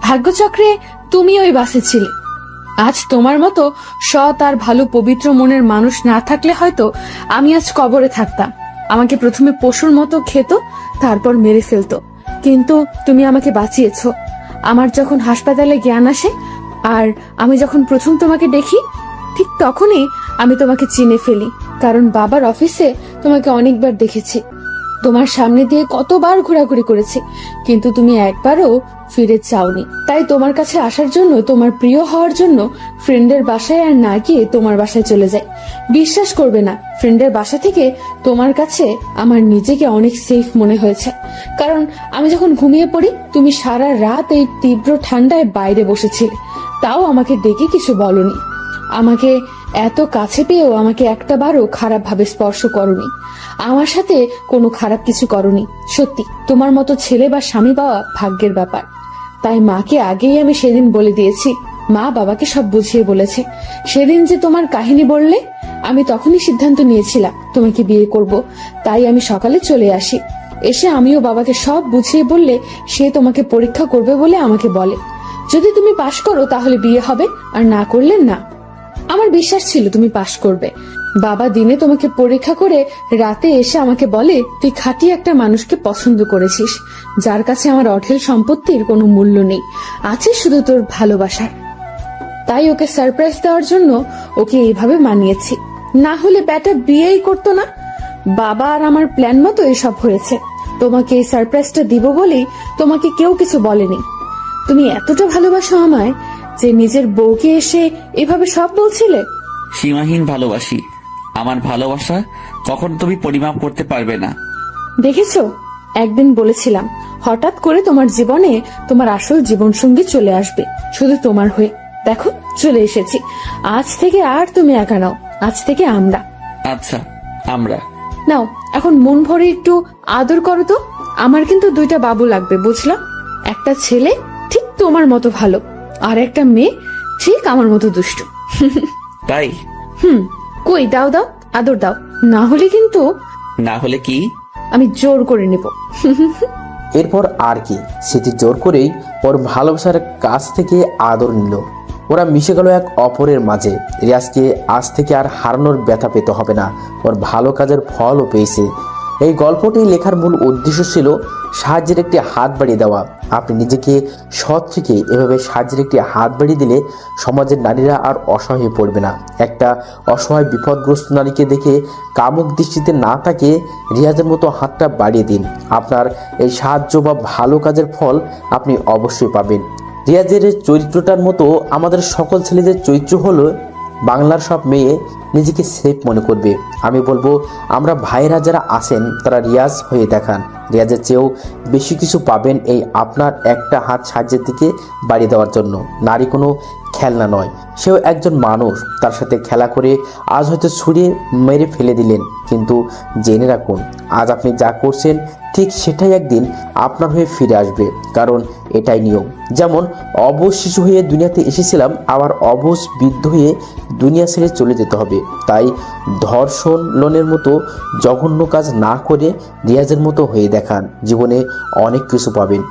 Speaker 6: ভাগ্যচক্রে তুমি ওই বাসে ছিলে। আজ তোমার মতো সৎ আর ভালো পবিত্র মনের মানুষ না থাকলে হয়তো আমি আজ কবরে থাকতাম। আমাকে প্রথমে পশুর মতো খেত, তারপর মেরে ফেলতো, কিন্তু তুমি আমাকে বাঁচিয়েছো। আমার যখন হাসপাতালে জ্ঞান আসে আর আমি যখন প্রথম তোমাকে দেখি, ঠিক তখনই আমি তোমাকে চিনে ফেলি, কারণ বাবার অফিসে তোমাকে অনেকবার দেখেছি। তোমার সামনে দিয়ে কতবার ঘোরাঘুরি করেছি, কিন্তু তুমি একবারও ফিরে চাওনি। তাই তোমার কাছে আসার জন্য, তোমার প্রিয় হওয়ার জন্য ফ্রেন্ডের বাসায় আর না গিয়ে তোমার বাসায় চলে যাই। বিশ্বাস করবে না, ফ্রেন্ডের বাসা থেকে তোমার কাছে আমার নিজেকে অনেক সেফ মনে হয়েছে, কারণ আমি যখন ঘুমিয়ে পড়ি তুমি সারা রাত এই তীব্র ঠান্ডায় বাইরে বসেছিলে, তাও আমাকে ডেকে কিছু বলনি। আমাকে এত কাছে পেয়েও আমাকে একটাবারও খারাপ ভাবে স্পর্শ করনি, আমার সাথে কোনো খারাপ কিছু করনি। সত্যি তোমার মতো ছেলে বা স্বামী পাওয়া ভাগ্যের ব্যাপার। তাই মাকে আগেই আমি সেদিন বলে দিয়েছি, মা বাবাকে সব বুঝিয়ে বলেছে। সেদিন যে তোমার কাহিনী বললে, আমি তখনই সিদ্ধান্ত নিয়েছিলাম তোমাকে বিয়ে করব। তাই আমি সকালে চলে আসি, এসে আমিও বাবাকে সব বুঝিয়ে বললে সে তোমাকে পরীক্ষা করবে বলে আমাকে বলে, যদি তুমি পাশ করো তাহলে বিয়ে হবে, আর না করলে না। আমার বিশ্বাস ছিল তুমি পাশ করবে। বাবা দিনে তোমাকে পরীক্ষা করে রাতে এসে আমাকে বলে, তুই খাঁটি একটা মানুষকে পছন্দ করেছিস, যার কাছে আমার অঢেল সম্পত্তির কোনো মূল্য নেই, আছে শুধু তোর ভালোবাসার। তাই ওকে সারপ্রাইজ দেওয়ার জন্য ওকে এইভাবে মানিয়েছি, না হলে ব্যাটা বিয়েই করতো না। বাবা আর আমার প্ল্যান মতো এসব হয়েছে। তোমাকে এই সারপ্রাইজটা দিব বলেই তোমাকে কেউ কিছু বলেনি। তুমি এতটা ভালোবাসো আমায় যে নিজের বউকে এসে এভাবে সব বলছিলে।
Speaker 3: সীমাহীন ভালোবাসি। আমার ভালোবাসা কখন তুমি পরিমাপ করতে পারবে না।
Speaker 6: দেখেছো, একদিন বলেছিলাম হঠাৎ করে তোমার জীবনে তোমার আসল জীবন সঙ্গী চলে আসবে, শুধু তোমার হয়ে। দেখো চলে এসেছি। আজ থেকে আর তুমি একা নাও, আজ থেকে আমরা।
Speaker 3: আচ্ছা, আমরা
Speaker 6: নাও এখন মন ভরে একটু আদর করো তো। আমার কিন্তু 2টা বাবু লাগবে, বুঝলা? একটা ছেলে ঠিক তোমার মতো ভালো, আর একটা মেয়ে ঠিক আমার মতো দুষ্টু।
Speaker 3: তাই?
Speaker 6: কই দাও দাও, আদর দাও, না হলে কিন্তু
Speaker 3: না হলে কি?
Speaker 6: আমি জোর করে নেব।
Speaker 1: এরপর আর কি, স্মৃতি জোর করেই ওর ভালোবাসার কাছ থেকে আদর নিল। ওরা মিশে গেল এক অপরের মাঝে। রিয়াজকে আজ থেকে আর হারানোর ব্যথা পেতে হবে না, ওর ভালো কাজের ফলও পেয়েছে। এই গল্পটি লেখার মূল উদ্দেশ্য ছিল সাহায্যের একটি হাত বাড়িয়ে দেওয়া। আপনি নিজেকে সৎ থেকে এভাবে সাহায্যের একটি হাত বাড়িয়ে দিলে সমাজের নারীরা আর অসহায় হয়ে পড়বে না। একটা অসহায় বিপদগ্রস্ত নারীকে দেখে কামুক দৃষ্টিতে না তাকিয়ে রিয়াজের মতো হাতটা বাড়িয়ে দিন। আপনার এই সাহায্য বা ভালো কাজের ফল আপনি অবশ্যই পাবেন। রিয়াজের চরিত্রটার মতো আমাদের সকল ছেলেদের চরিত্র হলো বাংলার সব মেয়ে নিজেকে সেফ মনে করবে। আমি বলবো আমরা ভাইয়েরা যারা আছেন তারা রিয়াজ হয়ে দেখান। রিয়াজের চেয়েও বেশি কিছু পাবেন এই আপনার একটা হাত সাহায্যের দিকে বাড়িয়ে দেওয়ার জন্য। নারী কোনো খেলনা নয়, সেও একজন মানুষ। তার সাথে খেলা করে আজ হয়তো ছুঁড়ে মেরে ফেলে দিলেন, কিন্তু জেনে রাখুন আজ আপনি যা করছেন ঠিক সেটাই একদিন আপনার হয়ে ফিরে আসবে, কারণ এটাই নিয়ম। যেমন অবশ শিশু হয়ে দুনিয়াতে এসেছিলাম, আবার অবশ বৃদ্ধ হয়ে দুনিয়া ছেড়ে চলে যেতে হবে। তাই ধর্ষণ লোনের মতো জঘন্য কাজ না করে রিয়াজের মতো হয়ে দেখান, জীবনে অনেক কিছু পাবেন।